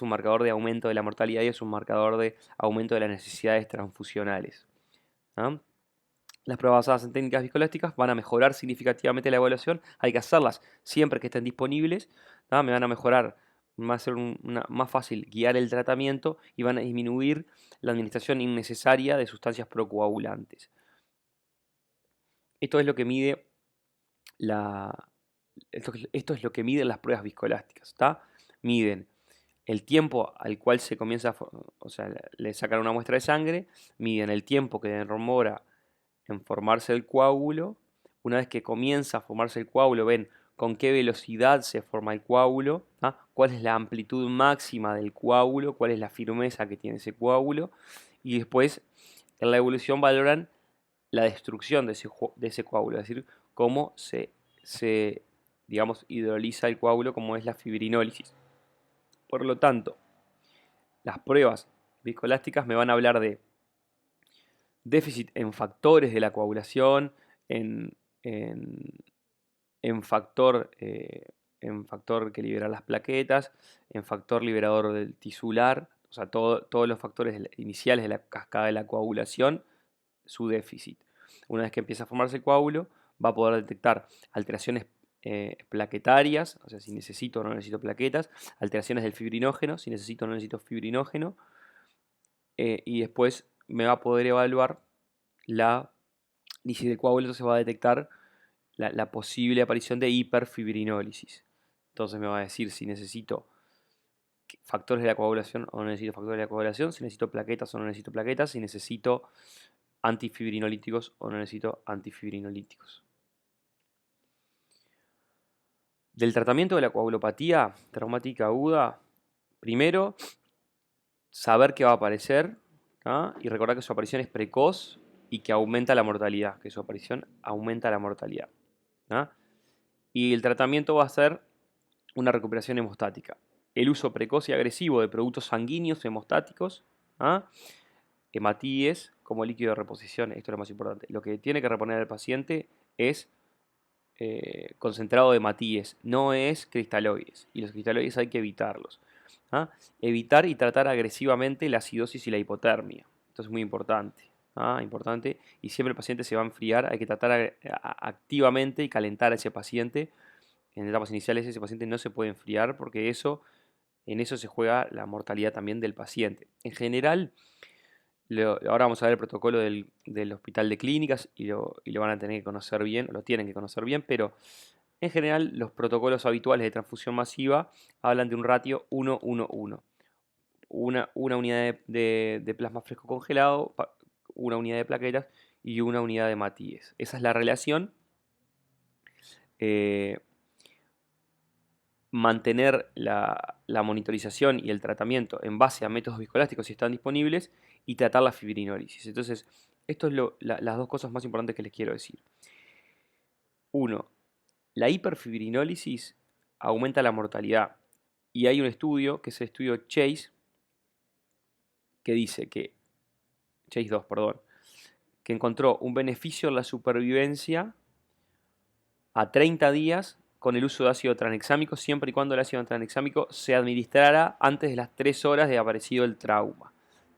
marcador de aumento de la mortalidad y es un marcador de aumento de las necesidades transfusionales. ¿Ah? Las pruebas basadas en técnicas viscoelásticas van a mejorar significativamente la evaluación. Hay que hacerlas siempre que estén disponibles. ¿Ah? Me van a mejorar, va a ser más fácil guiar el tratamiento y van a disminuir la administración innecesaria de sustancias procoagulantes. Esto es lo que mide esto es lo que miden las pruebas viscoelásticas. ¿Tá? Miden el tiempo al cual se comienza, o sea, le sacan una muestra de sangre, miden el tiempo que demora en formarse el coágulo. Una vez que comienza a formarse el coágulo, ven con qué velocidad se forma el coágulo, ¿ah? Cuál es la amplitud máxima del coágulo, cuál es la firmeza que tiene ese coágulo, y después en la evolución valoran la destrucción de ese coágulo, es decir, cómo se digamos, hidroliza el coágulo, como es la fibrinólisis. Por lo tanto, las pruebas viscoelásticas me van a hablar de déficit en factores de la coagulación, en, en, en factor que libera las plaquetas, en factor liberador del tisular, o sea, todos los factores iniciales de la cascada de la coagulación, su déficit. Una vez que empieza a formarse el coágulo, va a poder detectar alteraciones plaquetarias, o sea, si necesito o no necesito plaquetas, alteraciones del fibrinógeno, si necesito o no necesito fibrinógeno, y después me va a poder evaluar y si del coágulo se va a detectar la posible aparición de hiperfibrinólisis. Entonces me va a decir si necesito factores de la coagulación o no necesito factores de la coagulación, si necesito plaquetas o no necesito plaquetas, si necesito antifibrinolíticos o no necesito antifibrinolíticos. Del tratamiento de la coagulopatía traumática aguda, primero, saber que va a aparecer, ¿ah? Y recordar que su aparición es precoz y que aumenta la mortalidad, que su aparición aumenta la mortalidad. ¿Ah? Y el tratamiento va a ser una recuperación hemostática. El uso precoz y agresivo de productos sanguíneos hemostáticos, ¿ah? Hematíes como líquido de reposición, esto es lo más importante. Lo que tiene que reponer el paciente es concentrado de hematíes, no es cristaloides. Y los cristaloides hay que evitarlos. ¿Ah? Evitar y tratar agresivamente la acidosis y la hipotermia. Esto es muy importante. ¿Ah? Importante. Y siempre el paciente se va a enfriar. Hay que tratar activamente y calentar a ese paciente. En etapas iniciales ese paciente no se puede enfriar porque en eso se juega la mortalidad también del paciente. En general, ahora vamos a ver el protocolo del hospital de clínicas y lo van a tener que conocer bien, o lo tienen que conocer bien, pero en general los protocolos habituales de transfusión masiva hablan de un ratio 1-1-1. Una unidad de plasma fresco congelado, una unidad de plaquetas y una unidad de hematíes. Esa es la relación. Mantener la monitorización y el tratamiento en base a métodos viscoelásticos si están disponibles y tratar la fibrinólisis. Entonces, esto es las dos cosas más importantes que les quiero decir. Uno, la hiperfibrinólisis aumenta la mortalidad y hay un estudio, que es el estudio Chase, que dice que, Chase 2, perdón, que encontró un beneficio en la supervivencia a 30 días con el uso de ácido tranexámico, siempre y cuando el ácido tranexámico se administrara antes de las 3 horas de aparecido el trauma.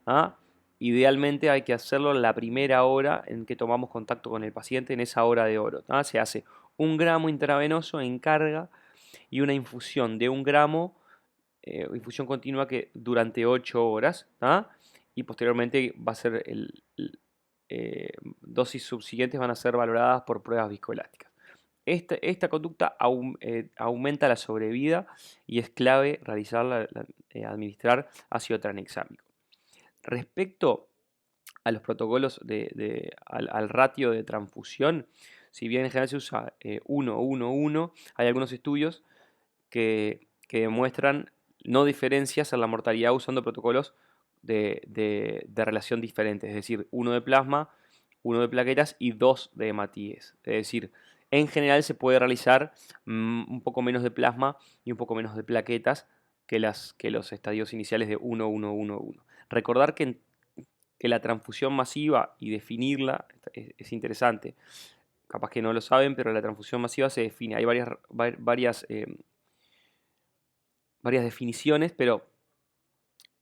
¿Ah? Idealmente hay que hacerlo en la primera hora en que tomamos contacto con el paciente, en esa hora de oro. ¿Ah? Se hace 1 gramo intravenoso en carga y una infusión de 1 gramo, infusión continua que durante 8 horas. ¿Ah? Y posteriormente va a ser dosis subsiguientes van a ser valoradas por pruebas viscoelásticas. Esta conducta aumenta la sobrevida y es clave administrar ácido tranexámico. Respecto a los protocolos al ratio de transfusión, si bien en general se usa 1-1-1, hay algunos estudios que demuestran no diferencias en la mortalidad usando protocolos de relación diferentes, es decir, uno de plasma, uno de plaquetas y dos de hematíes. Es decir, en general se puede realizar un poco menos de plasma y un poco menos de plaquetas que los estadios iniciales de 1, 1, 1, 1. Recordar que la transfusión masiva y definirla es interesante. Capaz que no lo saben, pero la transfusión masiva se define. Hay varias definiciones, pero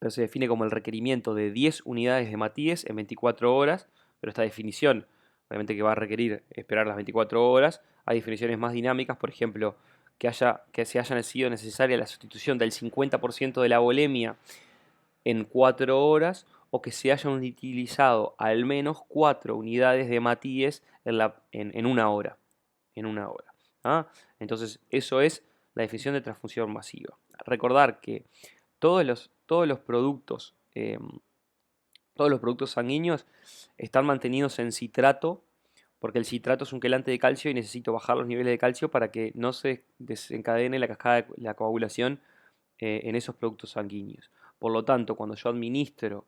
se define como el requerimiento de 10 unidades de hematíes en 24 horas, pero esta definición, obviamente que va a requerir esperar las 24 horas. Hay definiciones más dinámicas, por ejemplo, que se haya sido necesaria la sustitución del 50% de la volemia en 4 horas, o que se hayan utilizado al menos 4 unidades de hematíes en una hora. En una hora. ¿Ah? Entonces, eso es la definición de transfusión masiva. Recordar que todos los productos, todos los productos sanguíneos están mantenidos en citrato, porque el citrato es un quelante de calcio y necesito bajar los niveles de calcio para que no se desencadene la cascada de la coagulación en esos productos sanguíneos. Por lo tanto, cuando yo administro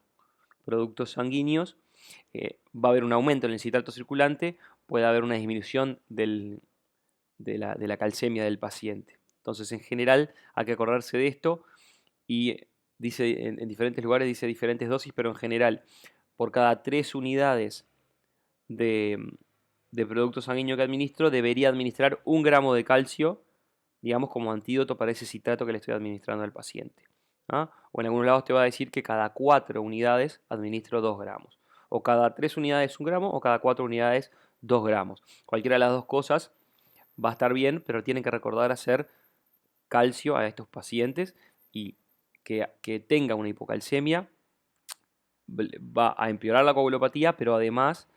productos sanguíneos, va a haber un aumento en el citrato circulante, puede haber una disminución de la calcemia del paciente. Entonces, en general, hay que acordarse de esto y dice en diferentes lugares, dice diferentes dosis, pero en general, por cada 3 unidades de, de producto sanguíneo que administro, debería administrar 1 gramo de calcio, digamos, como antídoto para ese citrato que le estoy administrando al paciente. ¿Ah? O en algunos lados te va a decir que cada 4 unidades administro 2 gramos. O cada 3 unidades 1 gramo, o cada 4 unidades 2 gramos. Cualquiera de las dos cosas va a estar bien, pero tienen que recordar hacer calcio a estos pacientes, y que tenga una hipocalcemia va a empeorar la coagulopatía, pero además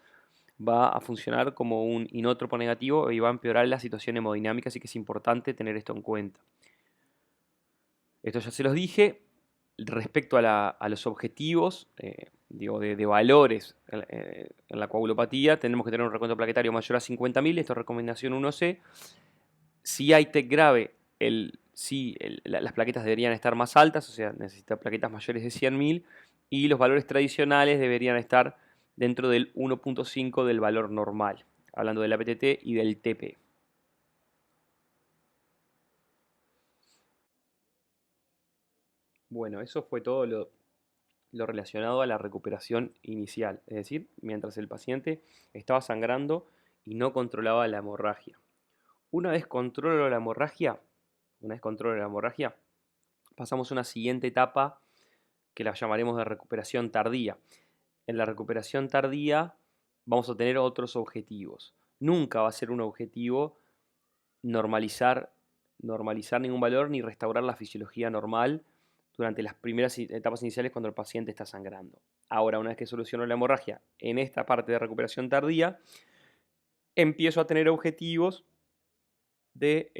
va a funcionar como un inótropo negativo y va a empeorar la situación hemodinámica, así que es importante tener esto en cuenta. Esto ya se los dije. Respecto a los objetivos, de valores en la coagulopatía, tenemos que tener un recuento plaquetario mayor a 50.000, esto es recomendación 1C. Si hay TEC grave, las plaquetas deberían estar más altas, o sea, necesita plaquetas mayores de 100.000, y los valores tradicionales deberían estar dentro del 1.5 del valor normal, hablando de la PTT y del TP. Bueno, eso fue todo lo relacionado a la recuperación inicial, es decir, mientras el paciente estaba sangrando y no controlaba la hemorragia. Una vez controlo la hemorragia, pasamos a una siguiente etapa que la llamaremos de recuperación tardía. En la recuperación tardía vamos a tener otros objetivos. Nunca va a ser un objetivo normalizar ningún valor ni restaurar la fisiología normal durante las primeras etapas iniciales cuando el paciente está sangrando. Ahora, una vez que soluciono la hemorragia en esta parte de recuperación tardía, empiezo a tener objetivos de,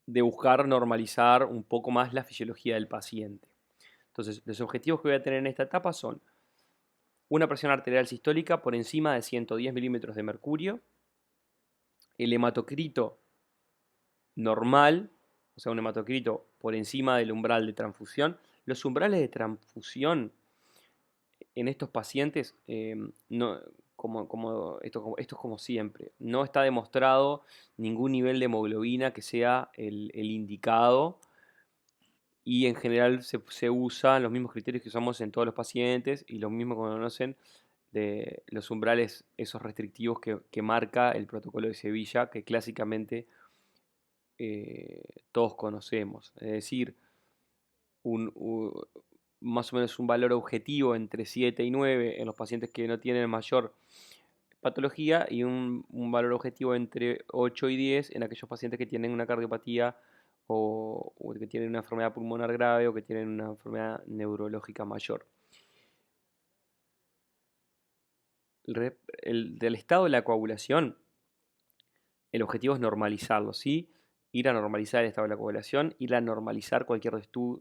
de buscar normalizar un poco más la fisiología del paciente. Entonces, los objetivos que voy a tener en esta etapa son una presión arterial sistólica por encima de 110 milímetros de mercurio, el hematocrito normal, o sea, un hematocrito por encima del umbral de transfusión. Los umbrales de transfusión en estos pacientes, no, esto es como siempre, no está demostrado ningún nivel de hemoglobina que sea el indicado, y en general se usan los mismos criterios que usamos en todos los pacientes y los mismos que conocen de los umbrales, esos restrictivos que marca el protocolo de Sevilla, que clásicamente todos conocemos. Es decir, más o menos un valor objetivo entre 7 y 9 en los pacientes que no tienen mayor patología, y un valor objetivo entre 8 y 10 en aquellos pacientes que tienen una cardiopatía, o que tienen una enfermedad pulmonar grave, o que tienen una enfermedad neurológica mayor. Del estado de la coagulación, el objetivo es normalizarlo, ¿sí? Ir a normalizar el estado de la coagulación, ir a normalizar cualquier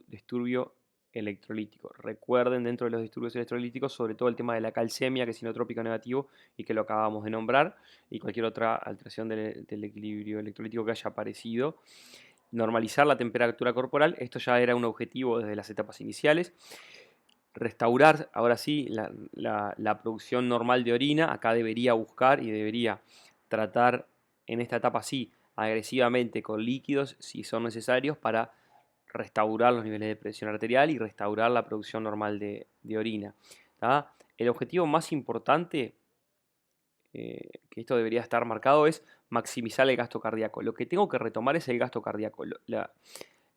disturbio electrolítico. Recuerden, dentro de los disturbios electrolíticos, sobre todo el tema de la calcemia, que es inotrópico negativo y que lo acabamos de nombrar, y cualquier otra alteración del equilibrio electrolítico que haya aparecido. normalizar la temperatura corporal. Esto ya era un objetivo desde las etapas iniciales. Restaurar, ahora sí, la producción normal de orina. Acá debería buscar y debería tratar en esta etapa sí agresivamente con líquidos si son necesarios para restaurar los niveles de presión arterial y restaurar la producción normal de orina. ¿Tá? El objetivo más importante, que esto debería estar marcado, es maximizar el gasto cardíaco. Lo que tengo que retomar es el gasto cardíaco.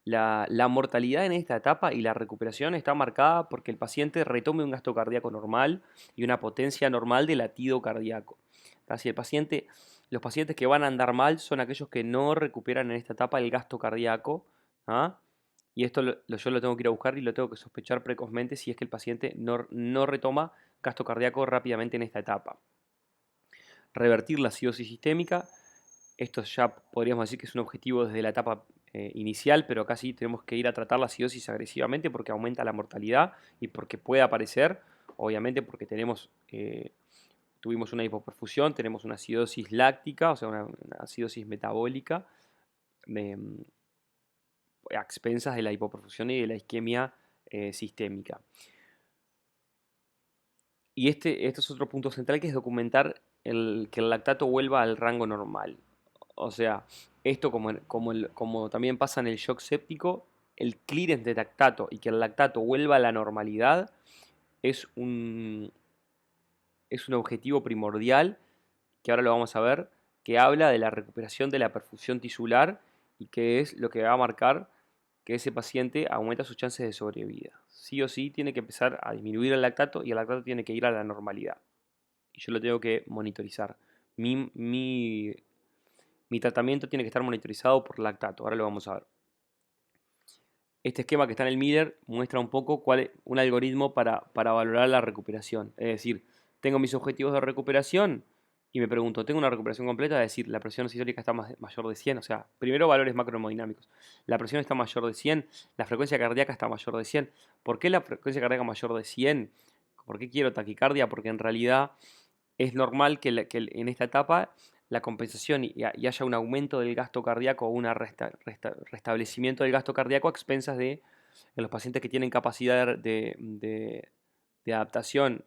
La mortalidad en esta etapa y la recuperación está marcada porque el paciente retome un gasto cardíaco normal y una potencia normal de latido cardíaco. Si los pacientes que van a andar mal son aquellos que no recuperan en esta etapa el gasto cardíaco. ¿Ah? Y esto yo lo tengo que ir a buscar y lo tengo que sospechar precozmente si es que el paciente no retoma gasto cardíaco rápidamente en esta etapa. Revertir la acidosis sistémica. Esto ya podríamos decir que es un objetivo desde la etapa inicial, pero acá sí tenemos que ir a tratar la acidosis agresivamente porque aumenta la mortalidad y porque puede aparecer, obviamente porque tuvimos una hipoperfusión, tenemos una acidosis láctica, o sea, una acidosis metabólica, a expensas de la hipoperfusión y de la isquemia sistémica. Y este es otro punto central, que es documentar que el lactato vuelva al rango normal. O sea, esto como también pasa en el shock séptico, el clearance de lactato y que el lactato vuelva a la normalidad es es un objetivo primordial, que ahora lo vamos a ver, que habla de la recuperación de la perfusión tisular y que es lo que va a marcar que ese paciente aumenta sus chances de sobrevida. Sí o sí tiene que empezar a disminuir el lactato y el lactato tiene que ir a la normalidad. Y yo lo tengo que monitorizar. Mi tratamiento tiene que estar monitorizado por lactato. Ahora lo vamos a ver. Este esquema que está en el MIDER muestra un poco un algoritmo para valorar la recuperación. Es decir, tengo mis objetivos de recuperación y me pregunto, ¿tengo una recuperación completa? Es decir, la presión sistólica está mayor de 100. O sea, primero valores macrohemodinámicos. La presión está mayor de 100, la frecuencia cardíaca está mayor de 100. ¿Por qué la frecuencia cardíaca mayor de 100? ¿Por qué quiero taquicardia? Porque en realidad es normal que en esta etapa la compensación y haya un aumento del gasto cardíaco o un restablecimiento del gasto cardíaco a expensas de en los pacientes que tienen capacidad de adaptación,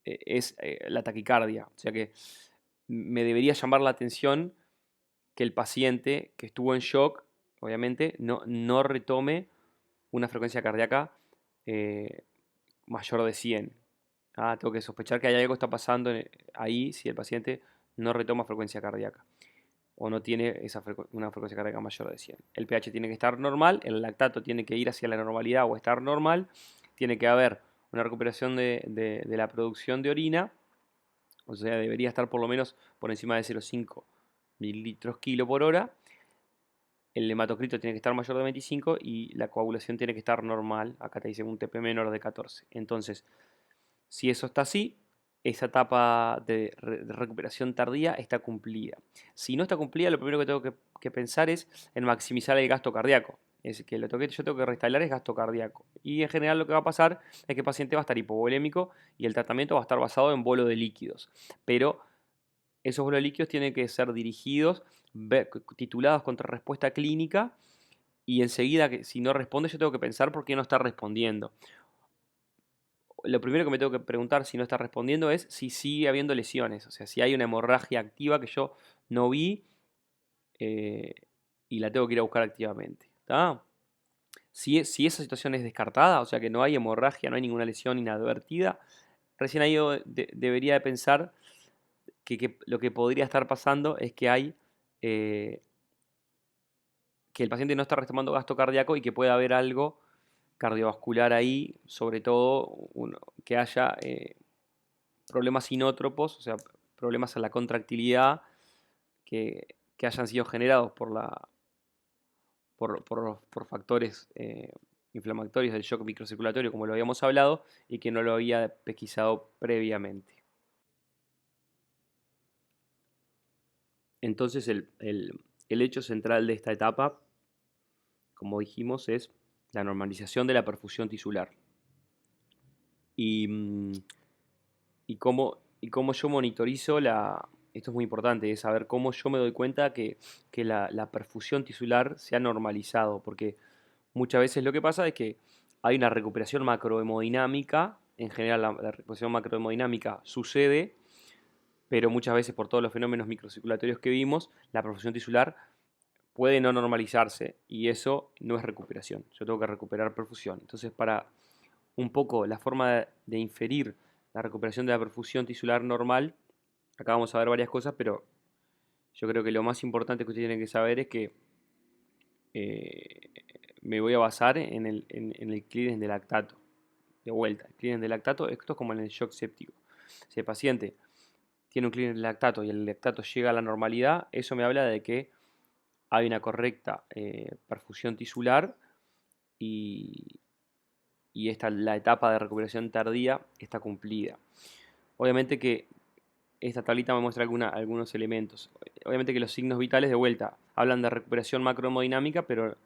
es la taquicardia. O sea que me debería llamar la atención que el paciente que estuvo en shock, obviamente, no retome una frecuencia cardíaca mayor de 100. Tengo que sospechar que hay algo que está pasando ahí si el paciente no retoma frecuencia cardíaca o no tiene una frecuencia cardíaca mayor de 100. El pH tiene que estar normal, el lactato tiene que ir hacia la normalidad o estar normal, tiene que haber una recuperación de la producción de orina, o sea, debería estar por lo menos por encima de 0,5 mililitros kilo por hora. El hematocrito tiene que estar mayor de 25 y la coagulación tiene que estar normal. Acá te dice un TP menor de 14. Entonces, si eso está así, esa etapa de recuperación tardía está cumplida. Si no está cumplida, lo primero que tengo que pensar es en maximizar el gasto cardíaco. Es que yo tengo que restaurar es gasto cardíaco. Y en general lo que va a pasar es que el paciente va a estar hipovolémico y el tratamiento va a estar basado en bolo de líquidos. Pero esos bolos de líquidos tienen que ser dirigidos, titulados contra respuesta clínica, y enseguida, si no responde, yo tengo que pensar por qué no está respondiendo. Lo primero que me tengo que preguntar si no está respondiendo es si sigue habiendo lesiones, o sea, si hay una hemorragia activa que yo no vi y la tengo que ir a buscar activamente. ¿Tá? Si esa situación es descartada, o sea que no hay hemorragia, no hay ninguna lesión inadvertida, recién ahí yo debería de pensar que lo que podría estar pasando es que eh, que el paciente no está retomando gasto cardíaco y que puede haber algo cardiovascular ahí, sobre todo que haya problemas inótropos, o sea, problemas en la contractilidad que hayan sido generados por factores inflamatorios del shock microcirculatorio, como lo habíamos hablado, y que no lo había pesquisado previamente. Entonces, el hecho central de esta etapa, como dijimos, es la normalización de la perfusión tisular. Y, y cómo yo monitorizo esto es muy importante, es saber cómo yo me doy cuenta que la perfusión tisular se ha normalizado, porque muchas veces lo que pasa es que hay una recuperación macrohemodinámica, en general la recuperación macrohemodinámica sucede, pero muchas veces por todos los fenómenos microcirculatorios que vimos, la perfusión tisular puede no normalizarse y eso no es recuperación. Yo tengo que recuperar perfusión. Entonces, para un poco la forma de inferir la recuperación de la perfusión tisular normal, acá vamos a ver varias cosas, pero yo creo que lo más importante que ustedes tienen que saber es que eh, me voy a basar en el clearance de lactato. De vuelta, el clearance de lactato, esto es como en el shock séptico. Si el paciente tiene un clearance de lactato y el lactato llega a la normalidad, eso me habla de que hay una correcta perfusión tisular y, la etapa de recuperación tardía está cumplida. Obviamente que esta tablita me muestra algunos elementos. Obviamente que los signos vitales de vuelta hablan de recuperación macrohemodinámica, pero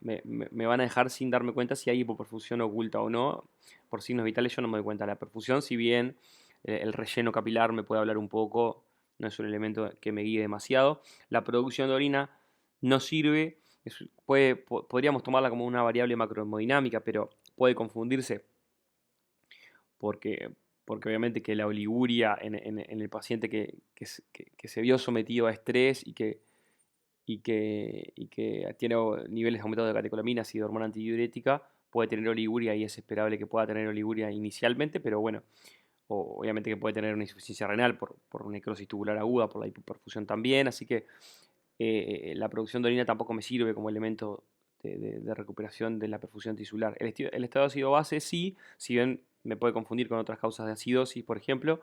me van a dejar sin darme cuenta si hay hipoperfusión oculta o no. Por signos vitales yo no me doy cuenta de la perfusión, si bien el relleno capilar me puede hablar un poco, no es un elemento que me guíe demasiado. La producción de orina no sirve, podríamos tomarla como una variable macrohemodinámica, pero puede confundirse porque, porque obviamente que la oliguria en el paciente que se vio sometido a estrés y que tiene niveles aumentados de catecolaminas y de hormona antidiurética, puede tener oliguria y es esperable que pueda tener oliguria inicialmente, pero bueno, obviamente que puede tener una insuficiencia renal por necrosis tubular aguda, por la hipoperfusión también, así que la producción de orina tampoco me sirve como elemento de recuperación de la perfusión tisular. El estado de ácido base sí, si bien me puede confundir con otras causas de acidosis, por ejemplo,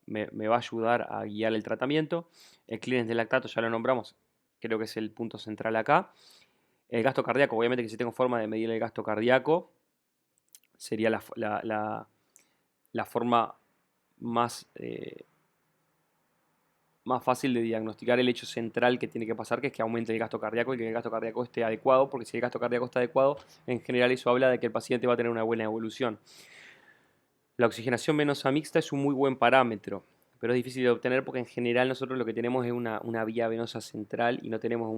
me va a ayudar a guiar el tratamiento. El clearance de lactato ya lo nombramos, creo que es el punto central acá. El gasto cardíaco, obviamente que si tengo forma de medir el gasto cardíaco, sería la forma más, más fácil de diagnosticar el hecho central que tiene que pasar, que es que aumente el gasto cardíaco y que el gasto cardíaco esté adecuado, porque si el gasto cardíaco está adecuado, en general eso habla de que el paciente va a tener una buena evolución. La oxigenación venosa mixta es un muy buen parámetro, pero es difícil de obtener porque en general nosotros lo que tenemos es una vía venosa central y no tenemos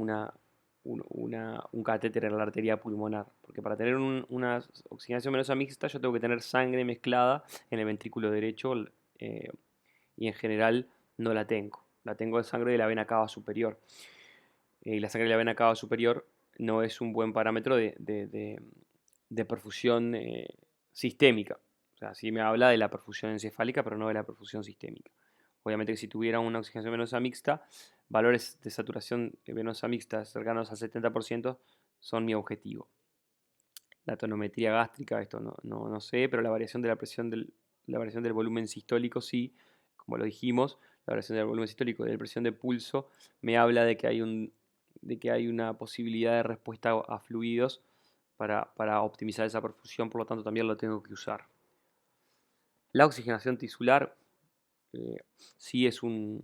un catéter en la arteria pulmonar. Porque para tener una oxigenación venosa mixta yo tengo que tener sangre mezclada en el ventrículo derecho y en general no la tengo. La tengo de sangre de la vena cava superior. Y la sangre de la vena cava superior no es un buen parámetro de perfusión sistémica. O sea, sí me habla de la perfusión encefálica, pero no de la perfusión sistémica. Obviamente que si tuviera una oxigenación venosa mixta, valores de saturación venosa mixta cercanos al 70% son mi objetivo. La tonometría gástrica, esto no sé, pero la variación de la variación del volumen sistólico sí, como lo dijimos, la variación del volumen sistólico y de la presión de pulso me habla de que hay una posibilidad de respuesta a fluidos para optimizar esa perfusión, por lo tanto también lo tengo que usar. La oxigenación tisular eh, sí es un,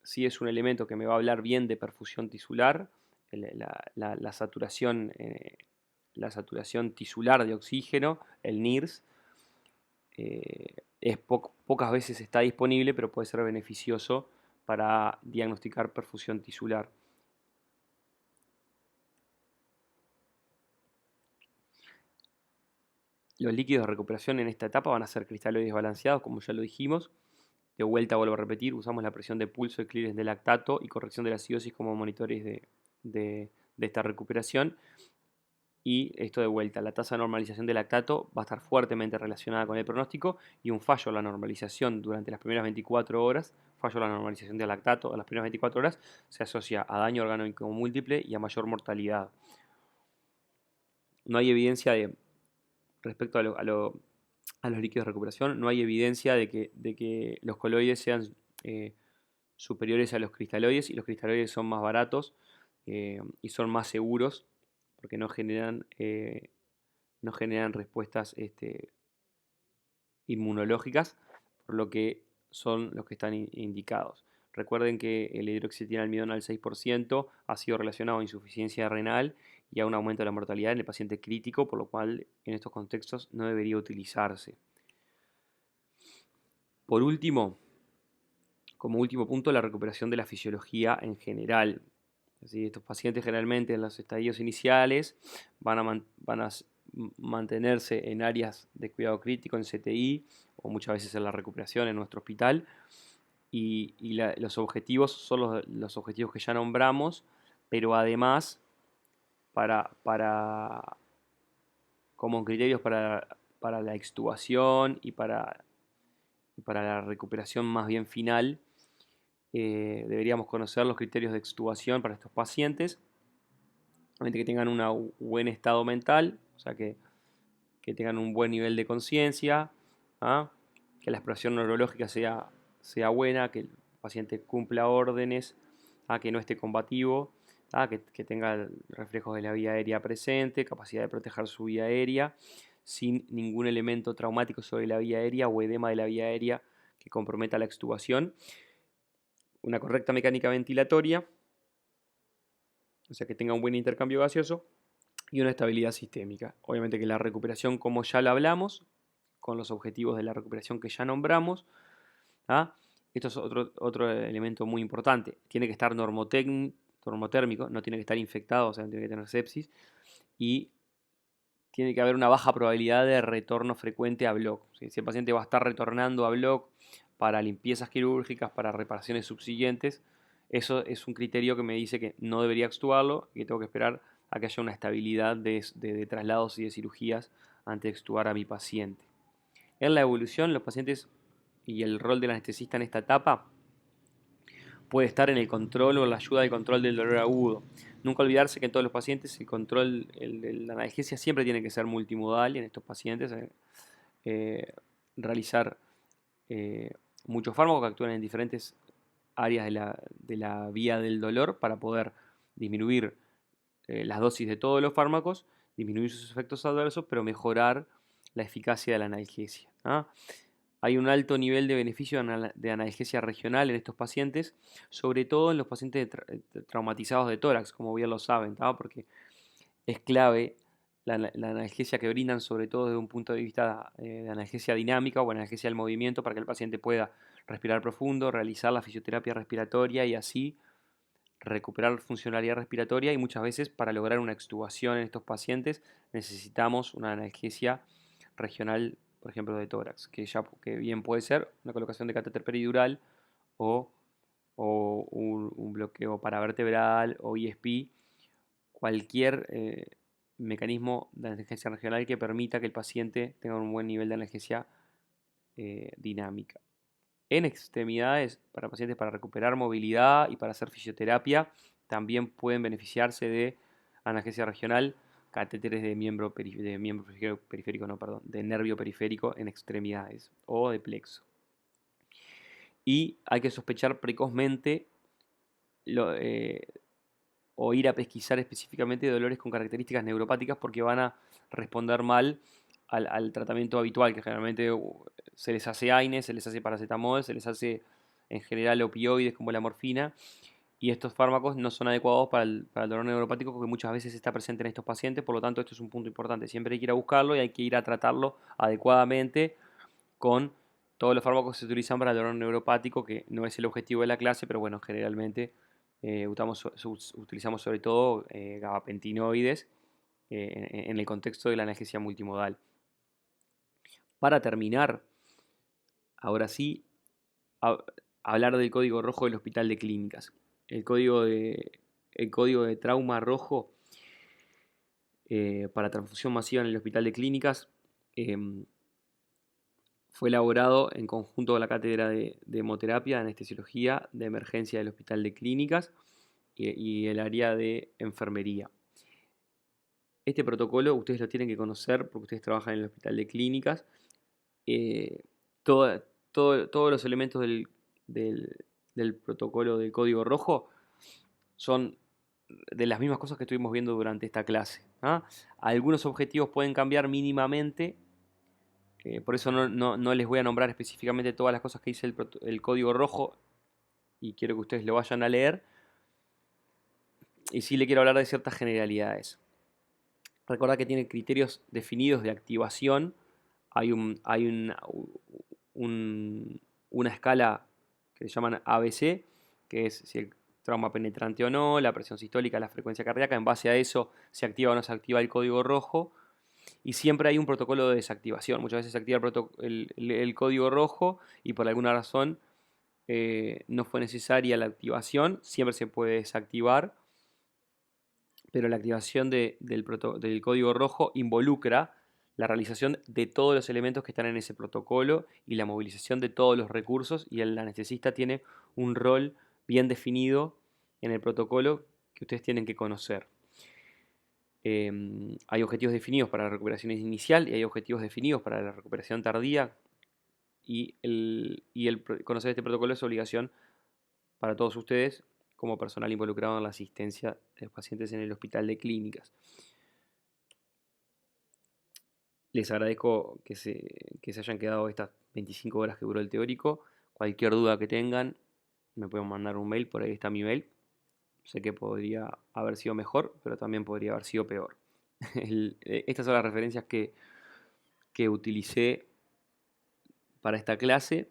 sí es un elemento que me va a hablar bien de perfusión tisular, la saturación, la saturación tisular de oxígeno, el NIRS, pocas veces está disponible, pero puede ser beneficioso para diagnosticar perfusión tisular. Los líquidos de recuperación en esta etapa van a ser cristaloides balanceados, como ya lo dijimos. De vuelta vuelvo a repetir, usamos la presión de pulso, el clearance de lactato y corrección de la acidosis como monitores de esta recuperación. Y esto de vuelta, la tasa de normalización del lactato va a estar fuertemente relacionada con el pronóstico y un fallo a la normalización durante las primeras 24 horas, fallo a la normalización del lactato a las primeras 24 horas, se asocia a daño orgánico múltiple y a mayor mortalidad. No hay evidencia respecto a los líquidos de recuperación, no hay evidencia de que los coloides sean superiores a los cristaloides y los cristaloides son más baratos y son más seguros porque no generan respuestas inmunológicas, por lo que son los que están indicados. Recuerden que el hidroxietilmalmidón al 6% ha sido relacionado a insuficiencia renal y a un aumento de la mortalidad en el paciente crítico, por lo cual en estos contextos no debería utilizarse. Por último, como último punto, la recuperación de la fisiología en general. Así, estos pacientes generalmente en los estadios iniciales van a mantenerse en áreas de cuidado crítico, en CTI, o muchas veces en la recuperación en nuestro hospital. Y los objetivos son los objetivos que ya nombramos, pero además, como criterios para la extubación y para la recuperación más bien final, deberíamos conocer los criterios de extubación para estos pacientes. Obviamente que tengan un buen estado mental, o sea que tengan un buen nivel de conciencia, ¿ah? Que la exploración neurológica sea buena, que el paciente cumpla órdenes, ¿ah? Que no esté combativo, ¿ah? Que tenga reflejos de la vía aérea presente, capacidad de proteger su vía aérea, sin ningún elemento traumático sobre la vía aérea o edema de la vía aérea que comprometa la extubación, una correcta mecánica ventilatoria, o sea que tenga un buen intercambio gaseoso, y una estabilidad sistémica. Obviamente que la recuperación, como ya la hablamos, con los objetivos de la recuperación que ya nombramos, ¿ah? Esto es otro elemento muy importante. Tiene que estar normotérmico, no tiene que estar infectado, o sea, no tiene que tener sepsis, y tiene que haber una baja probabilidad de retorno frecuente a bloc. Si el paciente va a estar retornando a bloc para limpiezas quirúrgicas, para reparaciones subsiguientes, eso es un criterio que me dice que no debería extubarlo y que tengo que esperar a que haya una estabilidad de traslados y de cirugías antes de extubar a mi paciente. En la evolución, los pacientes y el rol del anestesista en esta etapa puede estar en el control o la ayuda del control del dolor agudo. Nunca olvidarse que en todos los pacientes el control de la analgesia siempre tiene que ser multimodal, y en estos pacientes eh, realizar eh, muchos fármacos que actúan en diferentes áreas de la vía del dolor para poder disminuir las dosis de todos los fármacos, disminuir sus efectos adversos, pero mejorar la eficacia de la analgesia, ¿ah? Hay un alto nivel de beneficio de analgesia regional en estos pacientes, sobre todo en los pacientes traumatizados de tórax, como bien lo saben, ¿tá? Porque es clave la analgesia que brindan, sobre todo desde un punto de vista de analgesia dinámica o analgesia del movimiento, para que el paciente pueda respirar profundo, realizar la fisioterapia respiratoria y así recuperar funcionalidad respiratoria. Y muchas veces, para lograr una extubación en estos pacientes, necesitamos una analgesia regional, por ejemplo, de tórax, que bien puede ser una colocación de catéter peridural o, un bloqueo paravertebral o ISP, cualquier mecanismo de analgesia regional que permita que el paciente tenga un buen nivel de analgesia dinámica. En extremidades, para pacientes para recuperar movilidad y para hacer fisioterapia, también pueden beneficiarse de analgesia regional, catéteres de miembro periférico, no, perdón, de nervio periférico en extremidades o de plexo. Y hay que sospechar precozmente o ir a pesquisar específicamente dolores con características neuropáticas, porque van a responder mal al tratamiento habitual, que generalmente se les hace AINES, se les hace paracetamol, se les hace en general opioides como la morfina, y estos fármacos no son adecuados para el dolor neuropático, que muchas veces está presente en estos pacientes. Por lo tanto, esto es un punto importante. Siempre hay que ir a buscarlo y hay que ir a tratarlo adecuadamente con todos los fármacos que se utilizan para el dolor neuropático, que no es el objetivo de la clase, pero bueno, generalmente utilizamos sobre todo gabapentinoides en el contexto de la analgesia multimodal. Para terminar, ahora sí, hablar del código rojo del Hospital de Clínicas. El código de trauma rojo para transfusión masiva en el Hospital de Clínicas fue elaborado en conjunto con la Cátedra de Hemoterapia, Anestesiología de Emergencia del Hospital de Clínicas y el área de Enfermería. Este protocolo ustedes lo tienen que conocer porque ustedes trabajan en el Hospital de Clínicas. Todos los elementos del protocolo del código rojo son de las mismas cosas que estuvimos viendo durante esta clase, ¿ah? Algunos objetivos pueden cambiar mínimamente, por eso no les voy a nombrar específicamente todas las cosas que dice el código rojo y quiero que ustedes lo vayan a leer. Y sí le quiero hablar de ciertas generalidades. Recordad que tiene criterios definidos de activación. Hay una escala que se llaman ABC, que es si el trauma penetrante o no, la presión sistólica, la frecuencia cardíaca. En base a eso se activa o no se activa el código rojo. Y siempre hay un protocolo de desactivación. Muchas veces se activa el código rojo y por alguna razón no fue necesaria la activación. Siempre se puede desactivar, pero la activación del código rojo involucra la realización de todos los elementos que están en ese protocolo y la movilización de todos los recursos, y el anestesista tiene un rol bien definido en el protocolo que ustedes tienen que conocer. Hay objetivos definidos para la recuperación inicial y hay objetivos definidos para la recuperación tardía, y conocer este protocolo es obligación para todos ustedes como personal involucrado en la asistencia de los pacientes en el hospital de clínicas. Les agradezco que se hayan quedado estas 25 horas que duró el teórico. Cualquier duda que tengan, me pueden mandar un mail, por ahí está mi mail. Sé que podría haber sido mejor, pero también podría haber sido peor. Estas son las referencias que utilicé para esta clase.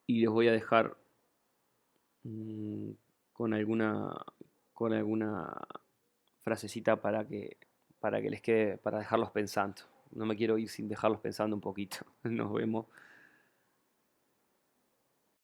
Y les voy a dejar mm, con alguna, con alguna frasecita para que les quede, para dejarlos pensando. No me quiero ir sin dejarlos pensando un poquito. Nos vemos.